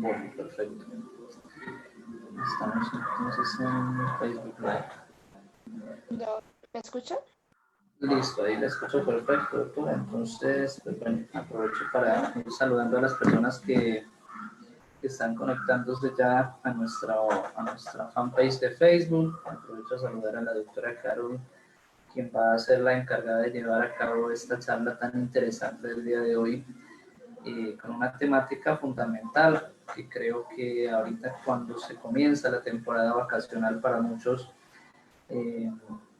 Bueno, perfecto. Estamos entonces en Facebook Live. ¿Me escuchan? Listo, ahí la escucho perfecto, doctora. Entonces, pues bueno, aprovecho para ir saludando a las personas que están conectándose ya a nuestra fanpage de Facebook. Aprovecho a saludar a la doctora Carol, quien va a ser la encargada de llevar a cabo esta charla tan interesante del día de hoy, con una temática fundamental que creo que ahorita cuando se comienza la temporada vacacional para muchos,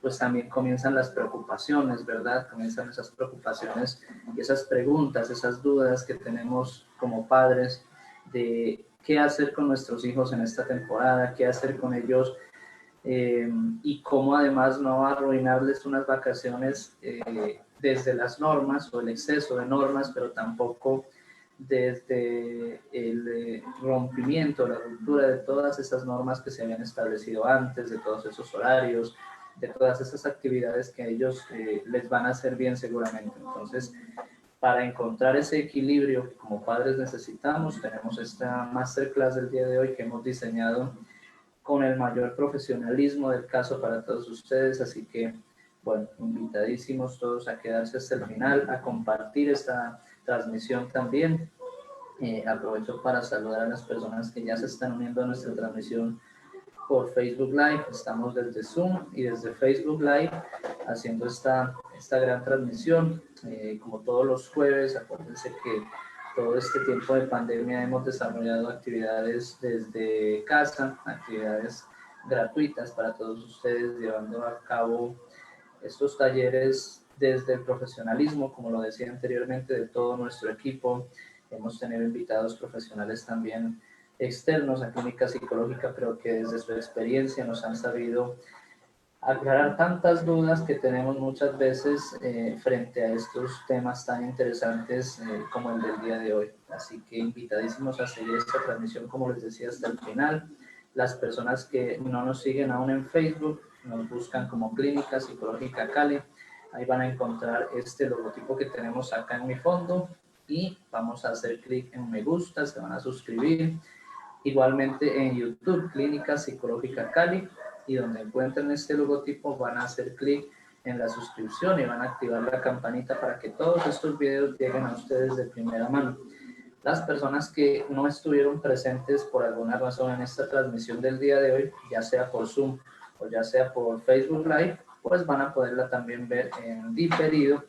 pues también comienzan las preocupaciones, ¿verdad? Comienzan esas preocupaciones y esas preguntas, esas dudas que tenemos como padres de qué hacer con nuestros hijos en esta temporada, qué hacer con ellos, y cómo además no arruinarles unas vacaciones desde las normas o el exceso de normas, pero tampoco desde el rompimiento, la ruptura de todas esas normas que se habían establecido antes, de todos esos horarios, de todas esas actividades que a ellos les van a hacer bien seguramente. Entonces, para encontrar ese equilibrio que como padres necesitamos, tenemos esta masterclass del día de hoy que hemos diseñado con el mayor profesionalismo del caso para todos ustedes, así que, bueno, invitadísimos todos a quedarse hasta el final, a compartir esta transmisión también. Aprovecho para saludar a las personas que ya se están uniendo a nuestra transmisión por Facebook Live. Estamos desde Zoom y desde Facebook Live haciendo esta gran transmisión. Como todos los jueves, acuérdense que todo este tiempo de pandemia hemos desarrollado actividades desde casa, actividades gratuitas para todos ustedes, llevando a cabo estos talleres desde el profesionalismo, como lo decía anteriormente, de todo nuestro equipo. Hemos tenido invitados profesionales también externos a Clínica Psicológica, pero que desde su experiencia nos han sabido aclarar tantas dudas que tenemos muchas veces frente a estos temas tan interesantes como el del día de hoy. Así que invitadísimos a seguir esta transmisión, como les decía, hasta el final. Las personas que no nos siguen aún en Facebook, nos buscan como Clínica Psicológica Cali. Ahí van a encontrar este logotipo que tenemos acá en mi fondo y vamos a hacer clic en me gusta, se van a suscribir. Igualmente en YouTube, Clínica Psicológica Cali, y donde encuentren este logotipo van a hacer clic en la suscripción y van a activar la campanita para que todos estos videos lleguen a ustedes de primera mano. Las personas que no estuvieron presentes por alguna razón en esta transmisión del día de hoy, ya sea por Zoom o ya sea por Facebook Live, pues van a poderla también ver en diferido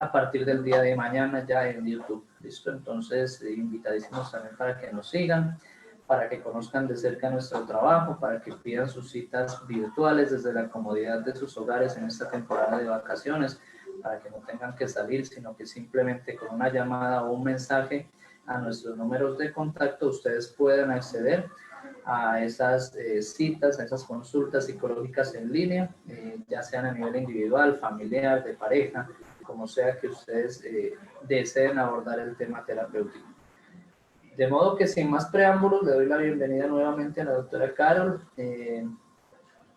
a partir del día de mañana ya en YouTube. ¿Listo? Entonces, invitadísimos también para que nos sigan, para que conozcan de cerca nuestro trabajo, para que pidan sus citas virtuales desde la comodidad de sus hogares en esta temporada de vacaciones, para que no tengan que salir, sino que simplemente con una llamada o un mensaje a nuestros números de contacto ustedes puedan acceder a esas citas, a esas consultas psicológicas en línea, ya sean a nivel individual, familiar, de pareja, como sea que ustedes deseen abordar el tema terapéutico. De modo que sin más preámbulos, le doy la bienvenida nuevamente a la doctora Carol.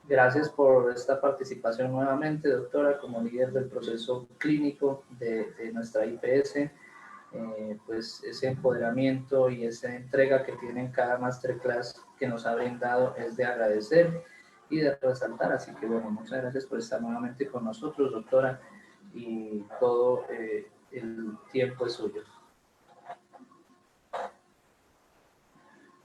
Gracias por esta participación nuevamente, doctora, como líder del proceso clínico de nuestra IPS. Pues ese empoderamiento y esa entrega que tienen cada masterclass que nos ha brindado es de agradecer y de resaltar. Así que bueno, muchas gracias por estar nuevamente con nosotros, doctora, y todo el tiempo es suyo.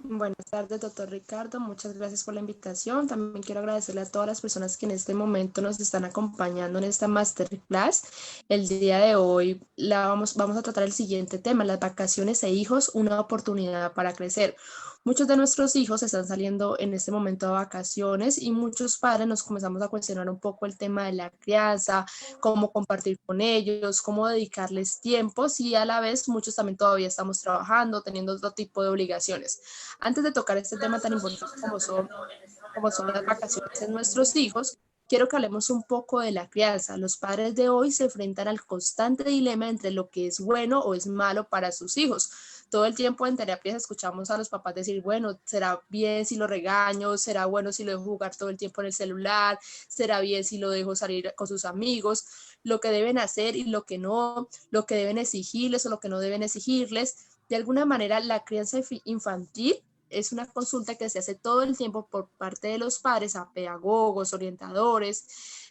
Buenas tardes, doctor Ricardo. Muchas gracias por la invitación. También quiero agradecerle a todas las personas que en este momento nos están acompañando en esta masterclass. El día de hoy vamos a tratar el siguiente tema: las vacaciones e hijos, una oportunidad para crecer. Muchos de nuestros hijos están saliendo en este momento de vacaciones y muchos padres nos comenzamos a cuestionar un poco el tema de la crianza, cómo compartir con ellos, cómo dedicarles tiempos, y a la vez muchos también todavía estamos trabajando, teniendo otro tipo de obligaciones. Antes de tocar este tema tan importante como son las vacaciones en nuestros hijos, quiero que hablemos un poco de la crianza. Los padres de hoy se enfrentan al constante dilema entre lo que es bueno o es malo para sus hijos. Todo el tiempo en terapias escuchamos a los papás decir, bueno, ¿será bien si lo regaño? ¿Será bueno si lo dejo jugar todo el tiempo en el celular? ¿Será bien si lo dejo salir con sus amigos? Lo que deben hacer y lo que no, lo que deben exigirles o lo que no deben exigirles. De alguna manera, la crianza infantil es una consulta que se hace todo el tiempo por parte de los padres a pedagogos, orientadores.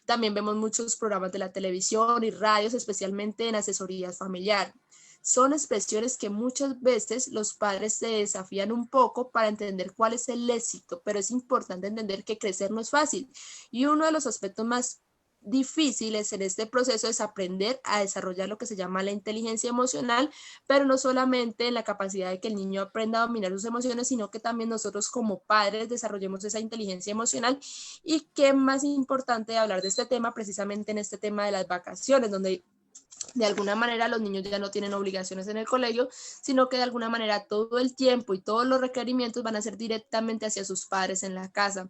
También vemos muchos programas de la televisión y radios, especialmente en asesoría familiar. Son expresiones que muchas veces los padres se desafían un poco para entender cuál es el éxito, pero es importante entender que crecer no es fácil. Y uno de los aspectos más difíciles en este proceso es aprender a desarrollar lo que se llama la inteligencia emocional, pero no solamente en la capacidad de que el niño aprenda a dominar sus emociones, sino que también nosotros como padres desarrollemos esa inteligencia emocional. Y qué más importante de hablar de este tema, precisamente en este tema de las vacaciones, donde de alguna manera los niños ya no tienen obligaciones en el colegio, sino que de alguna manera todo el tiempo y todos los requerimientos van a ser directamente hacia sus padres en la casa.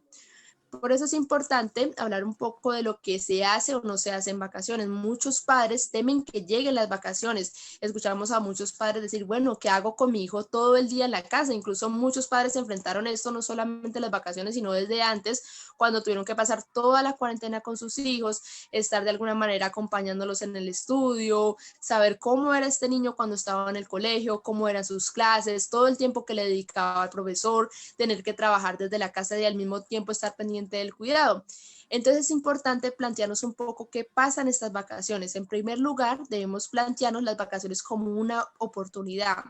Por eso es importante hablar un poco de lo que se hace o no se hace en vacaciones. Muchos padres temen que lleguen las vacaciones. Escuchamos a muchos padres decir, bueno, ¿qué hago con mi hijo todo el día en la casa? Incluso muchos padres se enfrentaron a esto no solamente en las vacaciones, sino desde antes, cuando tuvieron que pasar toda la cuarentena con sus hijos, estar de alguna manera acompañándolos en el estudio, saber cómo era este niño cuando estaba en el colegio, cómo eran sus clases, todo el tiempo que le dedicaba al profesor, tener que trabajar desde la casa y al mismo tiempo estar pendiente del cuidado. Entonces es importante plantearnos un poco qué pasa en estas vacaciones. En primer lugar, debemos plantearnos las vacaciones como una oportunidad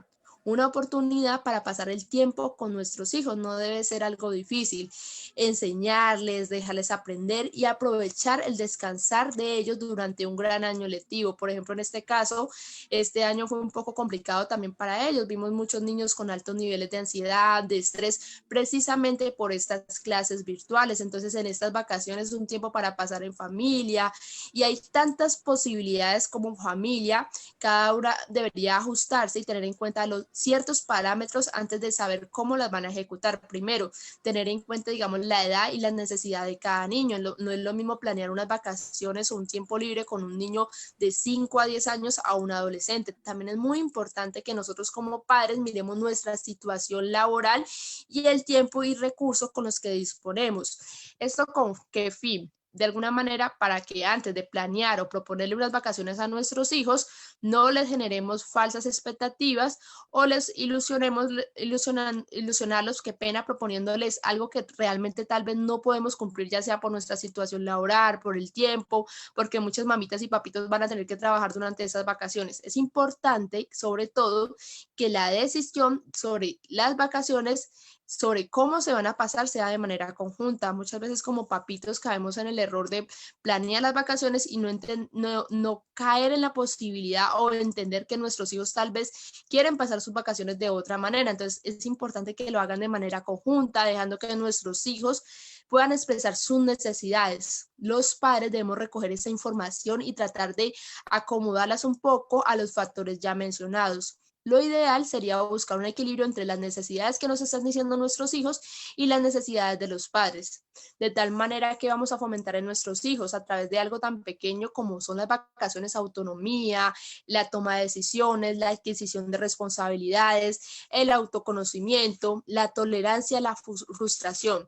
para pasar el tiempo con nuestros hijos. No debe ser algo difícil. Enseñarles, dejarles aprender y aprovechar el descansar de ellos durante un gran año lectivo. Por ejemplo, en este caso, este año fue un poco complicado también para ellos. Vimos muchos niños con altos niveles de ansiedad, de estrés, precisamente por estas clases virtuales. Entonces, en estas vacaciones es un tiempo para pasar en familia y hay tantas posibilidades como familia. Cada una debería ajustarse y tener en cuenta los ciertos parámetros antes de saber cómo las van a ejecutar. Primero, tener en cuenta, digamos, la edad y las necesidades de cada niño. No es lo mismo planear unas vacaciones o un tiempo libre con un niño de 5 a 10 años a un adolescente. También es muy importante que nosotros como padres miremos nuestra situación laboral y el tiempo y recursos con los que disponemos. ¿Esto con qué fin? De alguna manera, para que antes de planear o proponerle unas vacaciones a nuestros hijos, no les generemos falsas expectativas o les ilusionarlos, qué pena, proponiéndoles algo que realmente tal vez no podemos cumplir, ya sea por nuestra situación laboral, por el tiempo, porque muchas mamitas y papitos van a tener que trabajar durante esas vacaciones. Es importante, sobre todo, que la decisión sobre las vacaciones, sobre cómo se van a pasar, sea de manera conjunta. Muchas veces como papitos caemos en el error de planear las vacaciones y no caer en la posibilidad o entender que nuestros hijos tal vez quieren pasar sus vacaciones de otra manera. Entonces es importante que lo hagan de manera conjunta, dejando que nuestros hijos puedan expresar sus necesidades. Los padres debemos recoger esa información y tratar de acomodarlas un poco a los factores ya mencionados. Lo ideal sería buscar un equilibrio entre las necesidades que nos están diciendo nuestros hijos y las necesidades de los padres, de tal manera que vamos a fomentar en nuestros hijos a través de algo tan pequeño como son las vacaciones, autonomía, la toma de decisiones, la adquisición de responsabilidades, el autoconocimiento, la tolerancia a la frustración.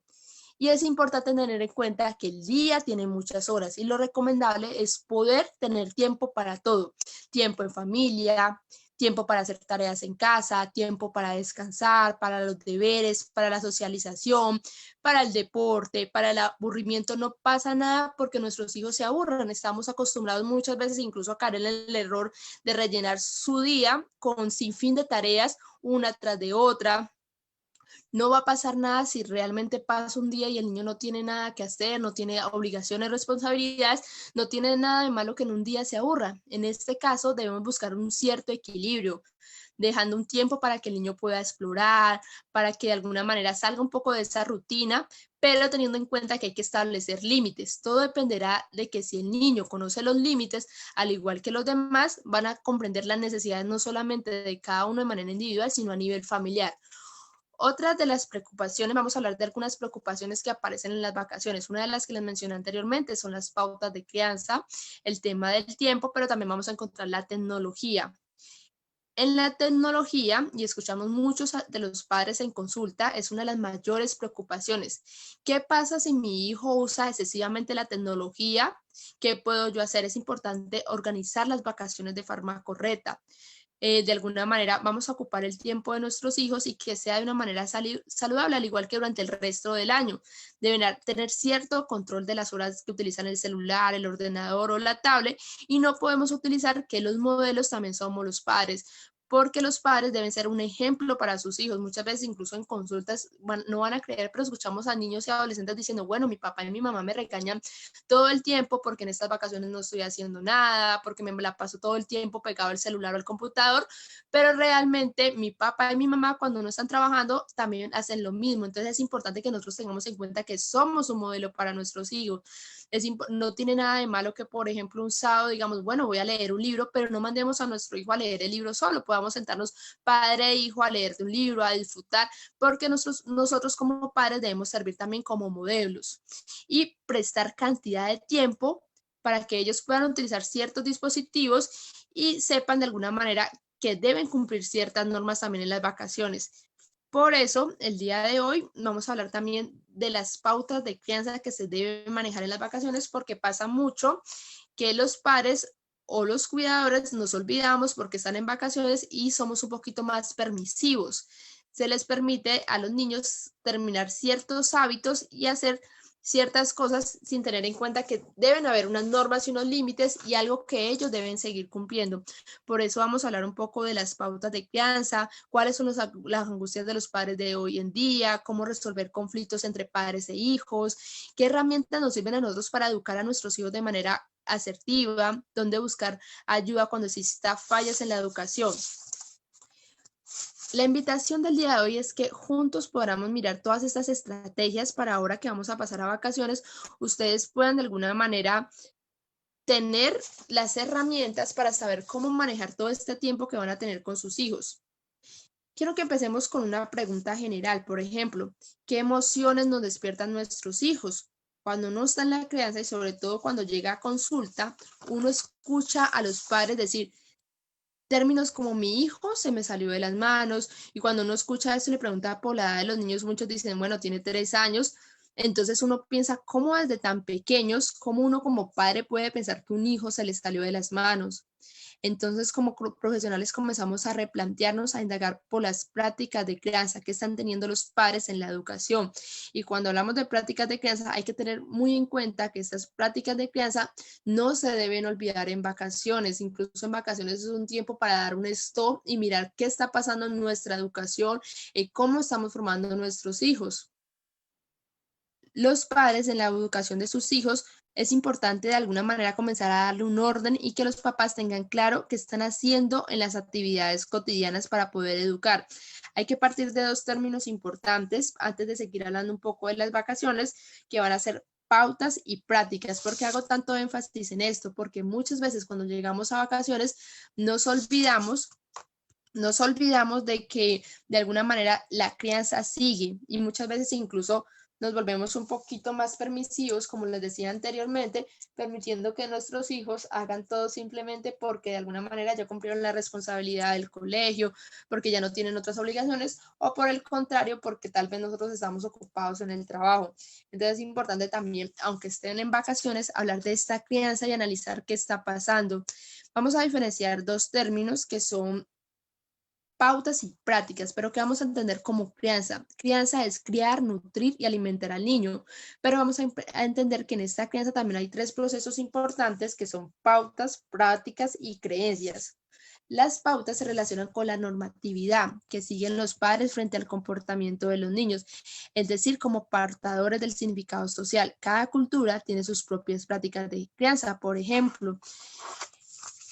Y es importante tener en cuenta que el día tiene muchas horas y lo recomendable es poder tener tiempo para todo, tiempo en familia, tiempo para hacer tareas en casa, tiempo para descansar, para los deberes, para la socialización, para el deporte, para el aburrimiento. No pasa nada porque nuestros hijos se aburran. Estamos acostumbrados muchas veces incluso a caer en el error de rellenar su día con sinfín de tareas, una tras de otra. No va a pasar nada si realmente pasa un día y el niño no tiene nada que hacer, no tiene obligaciones, responsabilidades, no tiene nada de malo que en un día se aburra. En este caso debemos buscar un cierto equilibrio, dejando un tiempo para que el niño pueda explorar, para que de alguna manera salga un poco de esa rutina, pero teniendo en cuenta que hay que establecer límites. Todo dependerá de que si el niño conoce los límites, al igual que los demás, van a comprender las necesidades no solamente de cada uno de manera individual, sino a nivel familiar. Otras de las preocupaciones, vamos a hablar de algunas preocupaciones que aparecen en las vacaciones. Una de las que les mencioné anteriormente son las pautas de crianza, el tema del tiempo, pero también vamos a encontrar la tecnología. En la tecnología, y escuchamos muchos de los padres en consulta, es una de las mayores preocupaciones. ¿Qué pasa si mi hijo usa excesivamente la tecnología? ¿Qué puedo yo hacer? Es importante organizar las vacaciones de forma correcta. de alguna manera vamos a ocupar el tiempo de nuestros hijos y que sea de una manera saludable, al igual que durante el resto del año. Deben tener cierto control de las horas que utilizan el celular, el ordenador o la tablet, y no podemos utilizar que los modelos también somos los padres, porque los padres deben ser un ejemplo para sus hijos. Muchas veces, incluso en consultas, no van a creer, pero escuchamos a niños y adolescentes diciendo, bueno, mi papá y mi mamá me regañan todo el tiempo porque en estas vacaciones no estoy haciendo nada, porque me la paso todo el tiempo pegado al celular o al computador, pero realmente mi papá y mi mamá cuando no están trabajando también hacen lo mismo. Entonces es importante que nosotros tengamos en cuenta que somos un modelo para nuestros hijos. No tiene nada de malo que, por ejemplo, un sábado digamos, bueno, voy a leer un libro, pero no mandemos a nuestro hijo a leer el libro solo, podamos sentarnos padre e hijo a leer un libro, a disfrutar, porque nosotros como padres debemos servir también como modelos y prestar cantidad de tiempo para que ellos puedan utilizar ciertos dispositivos y sepan de alguna manera que deben cumplir ciertas normas también en las vacaciones. Por eso, el día de hoy vamos a hablar también de las pautas de crianza que se deben manejar en las vacaciones, porque pasa mucho que los padres o los cuidadores nos olvidamos porque están en vacaciones y somos un poquito más permisivos. Se les permite a los niños terminar ciertos hábitos y hacer ciertas cosas sin tener en cuenta que deben haber unas normas y unos límites y algo que ellos deben seguir cumpliendo. Por eso vamos a hablar un poco de las pautas de crianza, cuáles son las angustias de los padres de hoy en día, cómo resolver conflictos entre padres e hijos, qué herramientas nos sirven a nosotros para educar a nuestros hijos de manera asertiva, dónde buscar ayuda cuando exista fallas en la educación. La invitación del día de hoy es que juntos podamos mirar todas estas estrategias para ahora que vamos a pasar a vacaciones, ustedes puedan de alguna manera tener las herramientas para saber cómo manejar todo este tiempo que van a tener con sus hijos. Quiero que empecemos con una pregunta general, por ejemplo, ¿qué emociones nos despiertan nuestros hijos? Cuando uno está en la crianza y sobre todo cuando llega a consulta, uno escucha a los padres decir términos como mi hijo se me salió de las manos, y cuando uno escucha esto y le pregunta por la edad de los niños, muchos dicen, bueno, tiene 3 años, entonces uno piensa cómo desde tan pequeños, cómo uno como padre puede pensar que un hijo se le salió de las manos. Entonces, como profesionales comenzamos a replantearnos, a indagar por las prácticas de crianza que están teniendo los padres en la educación. Y cuando hablamos de prácticas de crianza, hay que tener muy en cuenta que estas prácticas de crianza no se deben olvidar en vacaciones. Incluso en vacaciones es un tiempo para dar un stop y mirar qué está pasando en nuestra educación y cómo estamos formando a nuestros hijos. Los padres en la educación de sus hijos es importante de alguna manera comenzar a darle un orden y que los papás tengan claro qué están haciendo en las actividades cotidianas para poder educar. Hay que partir de 2 términos importantes antes de seguir hablando un poco de las vacaciones, que van a ser pautas y prácticas. ¿Por qué hago tanto énfasis en esto? Porque muchas veces cuando llegamos a vacaciones nos olvidamos de que de alguna manera la crianza sigue y muchas veces incluso nos volvemos un poquito más permisivos, como les decía anteriormente, permitiendo que nuestros hijos hagan todo simplemente porque de alguna manera ya cumplieron la responsabilidad del colegio, porque ya no tienen otras obligaciones, o por el contrario, porque tal vez nosotros estamos ocupados en el trabajo. Entonces es importante también, aunque estén en vacaciones, hablar de esta crianza y analizar qué está pasando. Vamos a diferenciar 2 términos que son pautas y prácticas, pero que vamos a entender como crianza. Crianza es criar, nutrir y alimentar al niño, pero vamos a entender que en esta crianza también hay 3 procesos importantes que son pautas, prácticas y creencias. Las pautas se relacionan con la normatividad que siguen los padres frente al comportamiento de los niños, es decir, como portadores del significado social. Cada cultura tiene sus propias prácticas de crianza. Por ejemplo,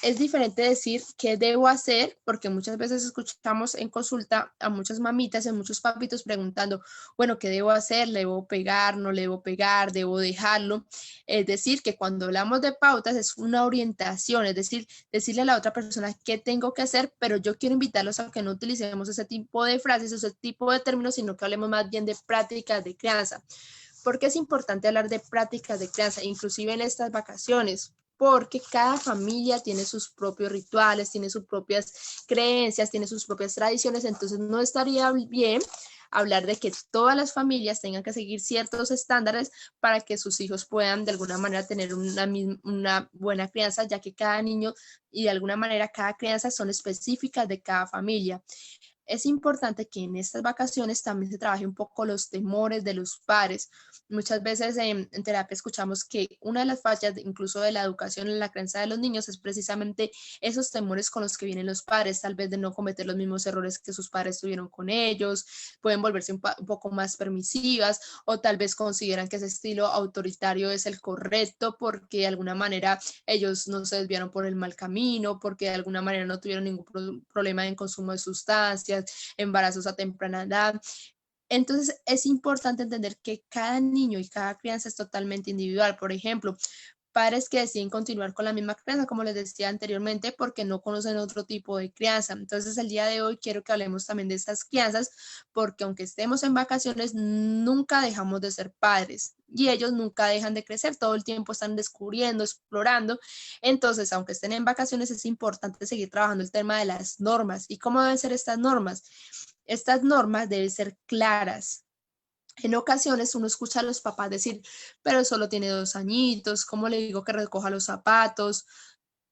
es diferente decir qué debo hacer, porque muchas veces escuchamos en consulta a muchas mamitas y a muchos papitos preguntando, bueno, ¿qué debo hacer? ¿Le debo pegar? ¿No le debo pegar? ¿Debo dejarlo? Es decir, que cuando hablamos de pautas es una orientación, es decir, decirle a la otra persona qué tengo que hacer, pero yo quiero invitarlos a que no utilicemos ese tipo de frases, ese tipo de términos, sino que hablemos más bien de prácticas de crianza. ¿Por qué es importante hablar de prácticas de crianza, inclusive en estas vacaciones? Porque cada familia tiene sus propios rituales, tiene sus propias creencias, tiene sus propias tradiciones, entonces no estaría bien hablar de que todas las familias tengan que seguir ciertos estándares para que sus hijos puedan de alguna manera tener una buena crianza, ya que cada niño y de alguna manera cada crianza son específicas de cada familia. Es importante que en estas vacaciones también se trabaje un poco los temores de los padres. Muchas veces en terapia escuchamos que una de las fallas incluso de la educación en la crianza de los niños es precisamente esos temores con los que vienen los padres, tal vez de no cometer los mismos errores que sus padres tuvieron con ellos, pueden volverse un poco más permisivas o tal vez consideran que ese estilo autoritario es el correcto porque de alguna manera ellos no se desviaron por el mal camino, porque de alguna manera no tuvieron ningún problema en consumo de sustancias, embarazos a temprana edad. Entonces es importante entender que cada niño y cada crianza es totalmente individual. Por ejemplo, padres que deciden continuar con la misma crianza, como les decía anteriormente, porque no conocen otro tipo de crianza. Entonces, el día de hoy quiero que hablemos también de estas crianzas, porque aunque estemos en vacaciones, nunca dejamos de ser padres y ellos nunca dejan de crecer, todo el tiempo están descubriendo, explorando. Entonces, aunque estén en vacaciones, es importante seguir trabajando el tema de las normas. ¿Y cómo deben ser estas normas? Estas normas deben ser claras. En ocasiones uno escucha a los papás decir, pero solo tiene 2 añitos, ¿cómo le digo que recoja los zapatos?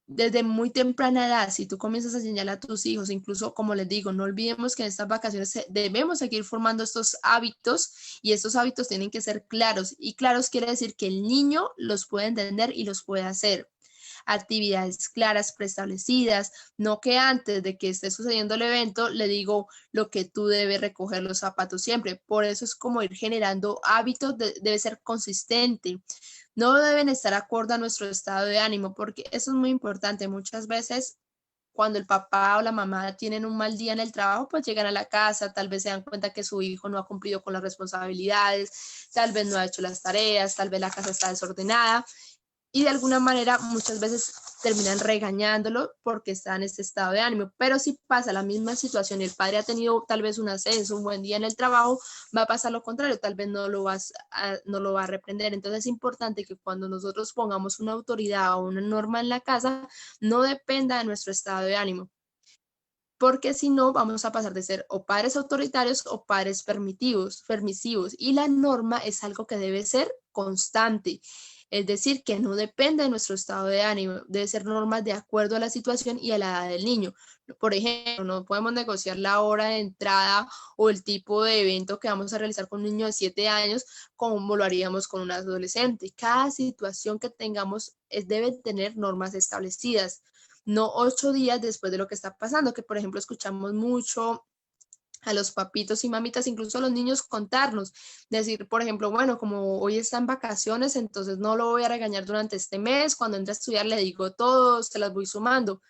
Desde muy temprana edad, si tú comienzas a señalar a tus hijos, incluso como les digo, no olvidemos que en estas vacaciones debemos seguir formando estos hábitos y estos hábitos tienen que ser claros. Y claros quiere decir que el niño los puede entender y los puede hacer. Actividades claras, preestablecidas, no que antes de que esté sucediendo el evento le digo lo que tú debes recoger los zapatos siempre. Por eso es como ir generando hábitos, debe ser consistente. No deben estar acorde a nuestro estado de ánimo, porque eso es muy importante. Muchas veces cuando el papá o la mamá tienen un mal día en el trabajo, pues llegan a la casa, tal vez se dan cuenta que su hijo no ha cumplido con las responsabilidades, tal vez no ha hecho las tareas, tal vez la casa está desordenada y de alguna manera muchas veces terminan regañándolo porque está en este estado de ánimo. Pero si pasa la misma situación y el padre ha tenido tal vez un ascenso, un buen día en el trabajo, va a pasar lo contrario, tal vez no lo va a reprender. Entonces es importante que cuando nosotros pongamos una autoridad o una norma en la casa, no dependa de nuestro estado de ánimo, porque si no vamos a pasar de ser o padres autoritarios o padres permisivos. Y la norma es algo que debe ser constante, es decir, que no depende de nuestro estado de ánimo, debe ser normas de acuerdo a la situación y a la edad del niño. Por ejemplo, no podemos negociar la hora de entrada o el tipo de evento que vamos a realizar con un niño de 7 años como lo haríamos con un adolescente. Cada situación que tengamos debe tener normas establecidas, no 8 días después de lo que está pasando, que por ejemplo escuchamos mucho a los papitos y mamitas, incluso a los niños contarnos, decir, por ejemplo, bueno, como hoy está en vacaciones, entonces no lo voy a regañar durante este mes, cuando entre a estudiar le digo todo, se las voy sumando.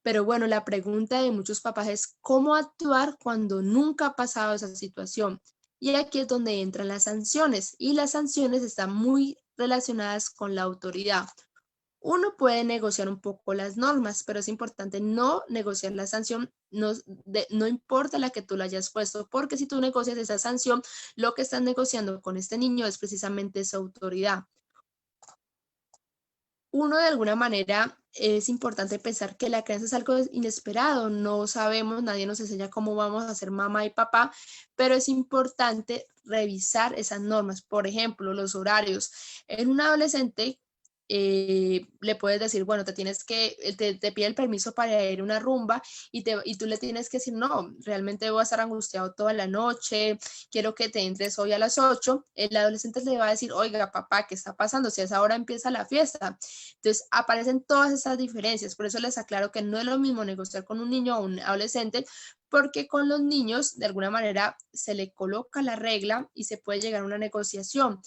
Pero bueno, la pregunta de muchos papás es cómo actuar cuando nunca ha pasado esa situación. Y aquí es donde entran las sanciones y las sanciones están muy relacionadas con la autoridad. Uno puede negociar un poco las normas, pero es importante no negociar la sanción, no importa la que tú le hayas puesto, porque si tú negocias esa sanción, lo que estás negociando con este niño es precisamente esa autoridad. Uno de alguna manera es importante pensar que la crianza es algo inesperado, no sabemos, nadie nos enseña cómo vamos a ser mamá y papá, pero es importante revisar esas normas. Por ejemplo, los horarios. En un adolescente le puedes decir, bueno, te pide el permiso para ir a una rumba y tú le tienes que decir, no, realmente voy a estar angustiado toda la noche, quiero que te entres hoy a las 8. El adolescente le va a decir, oiga, papá, ¿qué está pasando? Si a esa hora empieza la fiesta. Entonces aparecen todas esas diferencias, por eso les aclaro que no es lo mismo negociar con un niño o un adolescente, porque con los niños de alguna manera se le coloca la regla y se puede llegar a una negociación.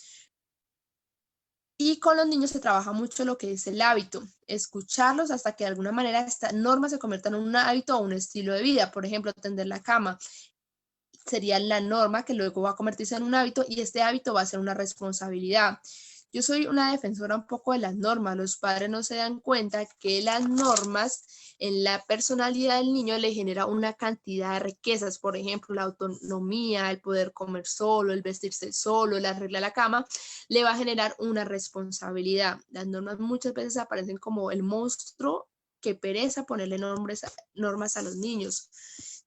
Y con los niños se trabaja mucho lo que es el hábito, escucharlos hasta que de alguna manera esta norma se convierta en un hábito o un estilo de vida. Por ejemplo, tender la cama sería la norma que luego va a convertirse en un hábito y este hábito va a ser una responsabilidad. Yo soy una defensora un poco de las normas. Los padres no se dan cuenta que las normas en la personalidad del niño le genera una cantidad de riquezas. Por ejemplo, la autonomía, el poder comer solo, el vestirse solo, el arreglar la cama, le va a generar una responsabilidad. Las normas muchas veces aparecen como el monstruo que pereza ponerle normas a los niños.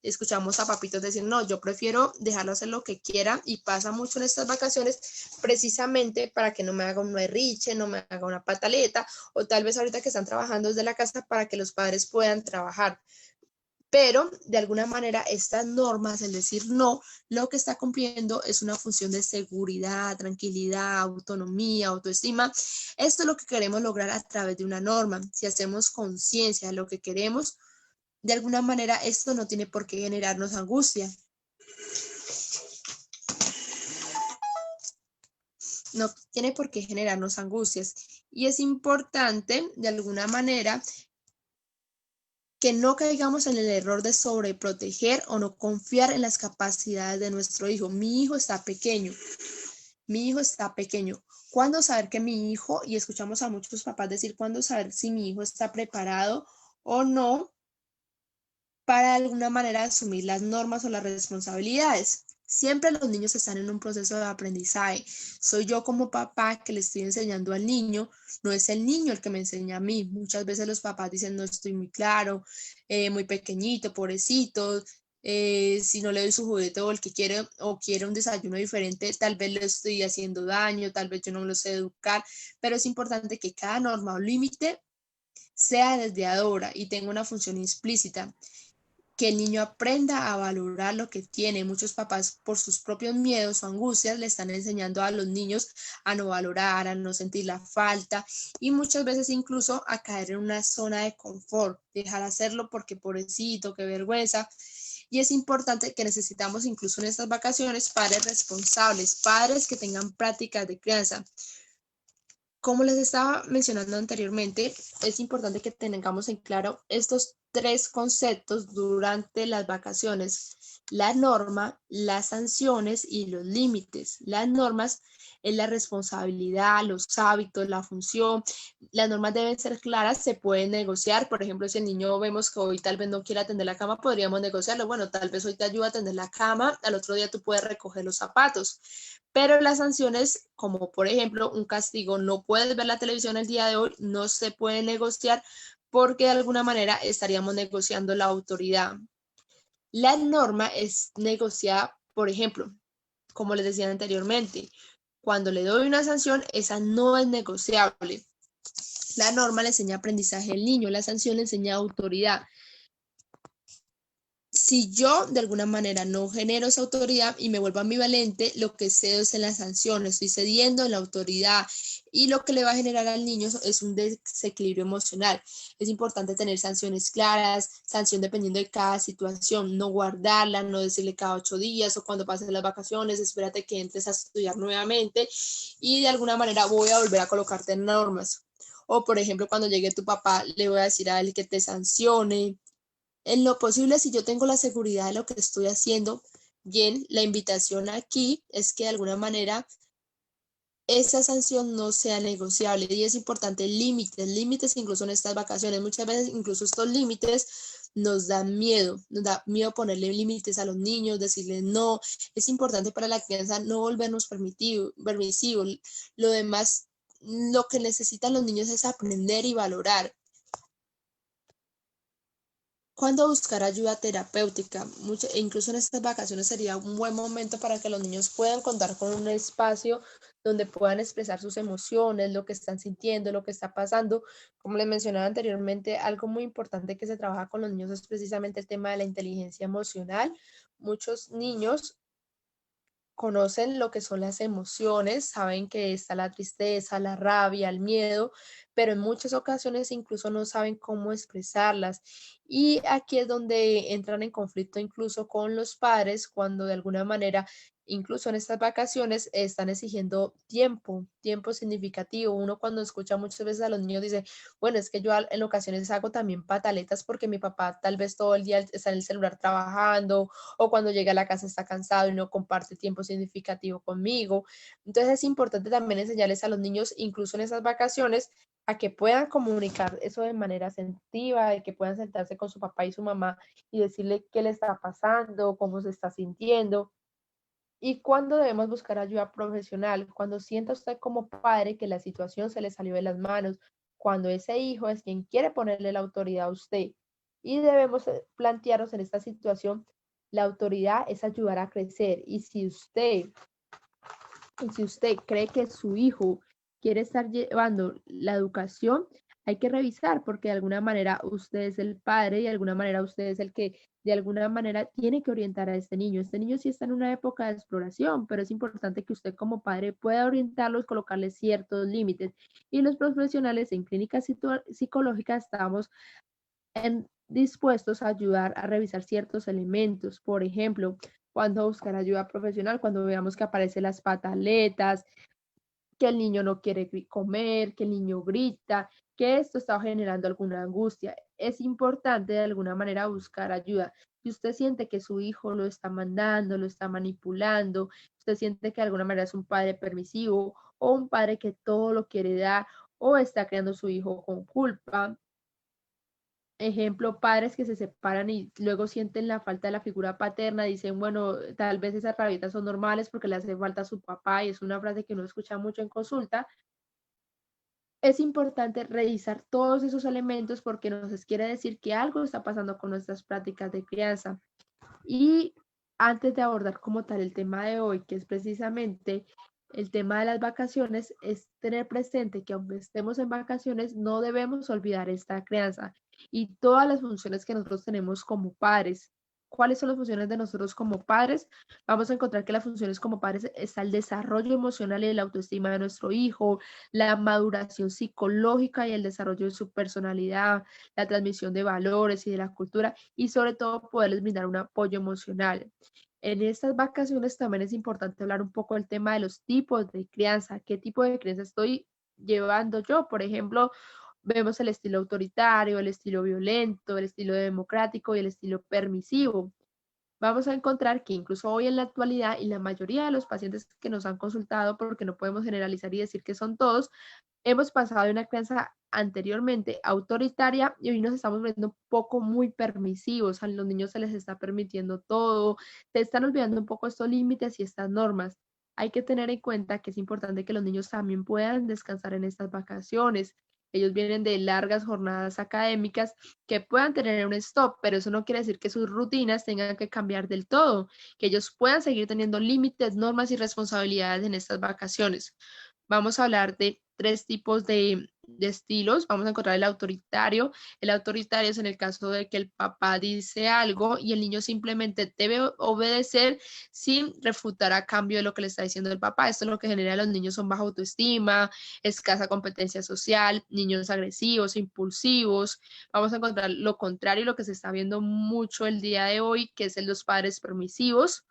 escuchamos a papitos decir, no, yo prefiero dejarlo hacer lo que quiera, y pasa mucho en estas vacaciones precisamente para que no me haga un berrinche, no me haga una pataleta, o tal vez ahorita que están trabajando desde la casa para que los padres puedan trabajar. Pero de alguna manera estas normas, el decir no, lo que está cumpliendo es una función de seguridad, tranquilidad, autonomía, autoestima. Esto es lo que queremos lograr a través de una norma. Si hacemos conciencia de lo que queremos, de alguna manera esto no tiene por qué generarnos angustia. No tiene por qué generarnos angustias. Y es importante, de alguna manera, que no caigamos en el error de sobreproteger o no confiar en las capacidades de nuestro hijo. Mi hijo está pequeño, mi hijo está pequeño. ¿Cuándo saber que mi hijo, y escuchamos a muchos papás decir, cuándo saber si mi hijo está preparado o no para de alguna manera asumir las normas o las responsabilidades? Siempre los niños están en un proceso de aprendizaje. Soy yo como papá que le estoy enseñando al niño, no es el niño el que me enseña a mí. Muchas veces los papás dicen, no estoy muy claro, muy pequeñito, pobrecito, si no le doy su juguete o el que quiere o quiere un desayuno diferente, tal vez le estoy haciendo daño, tal vez yo no lo sé educar, pero es importante que cada norma o límite sea desde ahora y tenga una función explícita, que el niño aprenda a valorar lo que tiene. Muchos papás, por sus propios miedos o angustias, le están enseñando a los niños a no valorar, a no sentir la falta, y muchas veces incluso a caer en una zona de confort, dejar hacerlo porque pobrecito, qué vergüenza. Y es importante que necesitamos incluso en estas vacaciones padres responsables, padres que tengan prácticas de crianza. Como les estaba mencionando anteriormente, es importante que tengamos en claro estos tres conceptos durante las vacaciones: la norma, las sanciones y los límites. Las normas es la responsabilidad, los hábitos, la función. Las normas deben ser claras, se pueden negociar. Por ejemplo, si el niño vemos que hoy tal vez no quiere atender la cama, podríamos negociarlo. Bueno, tal vez hoy te ayuda a atender la cama, al otro día tú puedes recoger los zapatos. Pero las sanciones, como por ejemplo un castigo, no puedes ver la televisión el día de hoy, no se puede negociar porque de alguna manera estaríamos negociando la autoridad. La norma es negociada, por ejemplo, como les decía anteriormente, cuando le doy una sanción, esa no es negociable. La norma le enseña aprendizaje al niño, la sanción le enseña autoridad. Si yo de alguna manera no genero esa autoridad y me vuelvo ambivalente, lo que cedo es en la sanción, estoy cediendo en la autoridad, y lo que le va a generar al niño es un desequilibrio emocional. Es importante tener sanciones claras, sanción dependiendo de cada situación, no guardarla, no decirle cada 8 días o cuando pasen las vacaciones, espérate que entres a estudiar nuevamente y de alguna manera voy a volver a colocarte en normas. O por ejemplo, cuando llegue tu papá, le voy a decir a él que te sancione. En lo posible, si yo tengo la seguridad de lo que estoy haciendo bien, la invitación aquí es que de alguna manera esa sanción no sea negociable, y es importante límites incluso en estas vacaciones. Muchas veces incluso estos límites nos da miedo ponerle límites a los niños, decirles no. Es importante para la crianza no volvernos permisivos. Lo demás, lo que necesitan los niños es aprender y valorar. ¿Cuándo buscar ayuda terapéutica? Incluso en estas vacaciones sería un buen momento para que los niños puedan contar con un espacio donde puedan expresar sus emociones, lo que están sintiendo, lo que está pasando. Como les mencionaba anteriormente, algo muy importante que se trabaja con los niños es precisamente el tema de la inteligencia emocional. Muchos niños conocen lo que son las emociones, saben que está la tristeza, la rabia, el miedo, pero en muchas ocasiones incluso no saben cómo expresarlas. Y aquí es donde entran en conflicto incluso con los padres cuando de alguna manera, incluso en estas vacaciones, están exigiendo tiempo significativo. Uno cuando escucha muchas veces a los niños dice, bueno, es que yo en ocasiones hago también pataletas porque mi papá tal vez todo el día está en el celular trabajando, o cuando llega a la casa está cansado y no comparte tiempo significativo conmigo. Entonces es importante también enseñarles a los niños, incluso en esas vacaciones, a que puedan comunicar eso de manera asertiva, de que puedan sentarse con su papá y su mamá y decirle qué le está pasando, cómo se está sintiendo. ¿Y cuándo debemos buscar ayuda profesional? Cuando sienta usted como padre que la situación se le salió de las manos, cuando ese hijo es quien quiere ponerle la autoridad a usted. Y debemos plantearnos en esta situación, la autoridad es ayudar a crecer. Y si usted cree que su hijo quiere estar llevando la educación, hay que revisar porque de alguna manera usted es el padre y de alguna manera usted es el que de alguna manera tiene que orientar a este niño. Este niño sí está en una época de exploración, pero es importante que usted como padre pueda orientarlos, colocarle ciertos límites. Y los profesionales en clínicas psicológicas estamos dispuestos a ayudar a revisar ciertos elementos. Por ejemplo, cuando buscar ayuda profesional, cuando veamos que aparecen las pataletas, que el niño no quiere comer, que el niño grita, que esto está generando alguna angustia. Es importante de alguna manera buscar ayuda. Si usted siente que su hijo lo está mandando, lo está manipulando, usted siente que de alguna manera es un padre permisivo o un padre que todo lo quiere dar o está creando a su hijo con culpa. Ejemplo, padres que se separan y luego sienten la falta de la figura paterna, dicen, bueno, tal vez esas rabietas son normales porque le hace falta a su papá y es una frase que uno escucha mucho en consulta. Es importante revisar todos esos elementos porque nos quiere decir que algo está pasando con nuestras prácticas de crianza. Y antes de abordar como tal el tema de hoy, que es precisamente el tema de las vacaciones, es tener presente que aunque estemos en vacaciones, no debemos olvidar esta crianza y todas las funciones que nosotros tenemos como padres. ¿Cuáles son las funciones de nosotros como padres? Vamos a encontrar que las funciones como padres está el desarrollo emocional y la autoestima de nuestro hijo, la maduración psicológica y el desarrollo de su personalidad, la transmisión de valores y de la cultura y sobre todo poderles brindar un apoyo emocional. En estas vacaciones también es importante hablar un poco del tema de los tipos de crianza, qué tipo de crianza estoy llevando yo. Por ejemplo, vemos el estilo autoritario, el estilo violento, el estilo democrático y el estilo permisivo. Vamos a encontrar que incluso hoy en la actualidad y la mayoría de los pacientes que nos han consultado, porque no podemos generalizar y decir que son todos, hemos pasado de una crianza anteriormente autoritaria y hoy nos estamos volviendo un poco muy permisivos. A los niños se les está permitiendo todo, se están olvidando un poco estos límites y estas normas. Hay que tener en cuenta que es importante que los niños también puedan descansar en estas vacaciones. Ellos vienen de largas jornadas académicas que puedan tener un stop, pero eso no quiere decir que sus rutinas tengan que cambiar del todo, que ellos puedan seguir teniendo límites, normas y responsabilidades en estas vacaciones. Vamos a hablar de tres tipos de estilos. Vamos a encontrar el autoritario. El autoritario es en el caso de que el papá dice algo y el niño simplemente debe obedecer sin refutar a cambio de lo que le está diciendo el papá. Esto es lo que genera a los niños son baja autoestima, escasa competencia social, niños agresivos, impulsivos. Vamos a encontrar lo contrario, lo que se está viendo mucho el día de hoy, que es el los padres permisivos,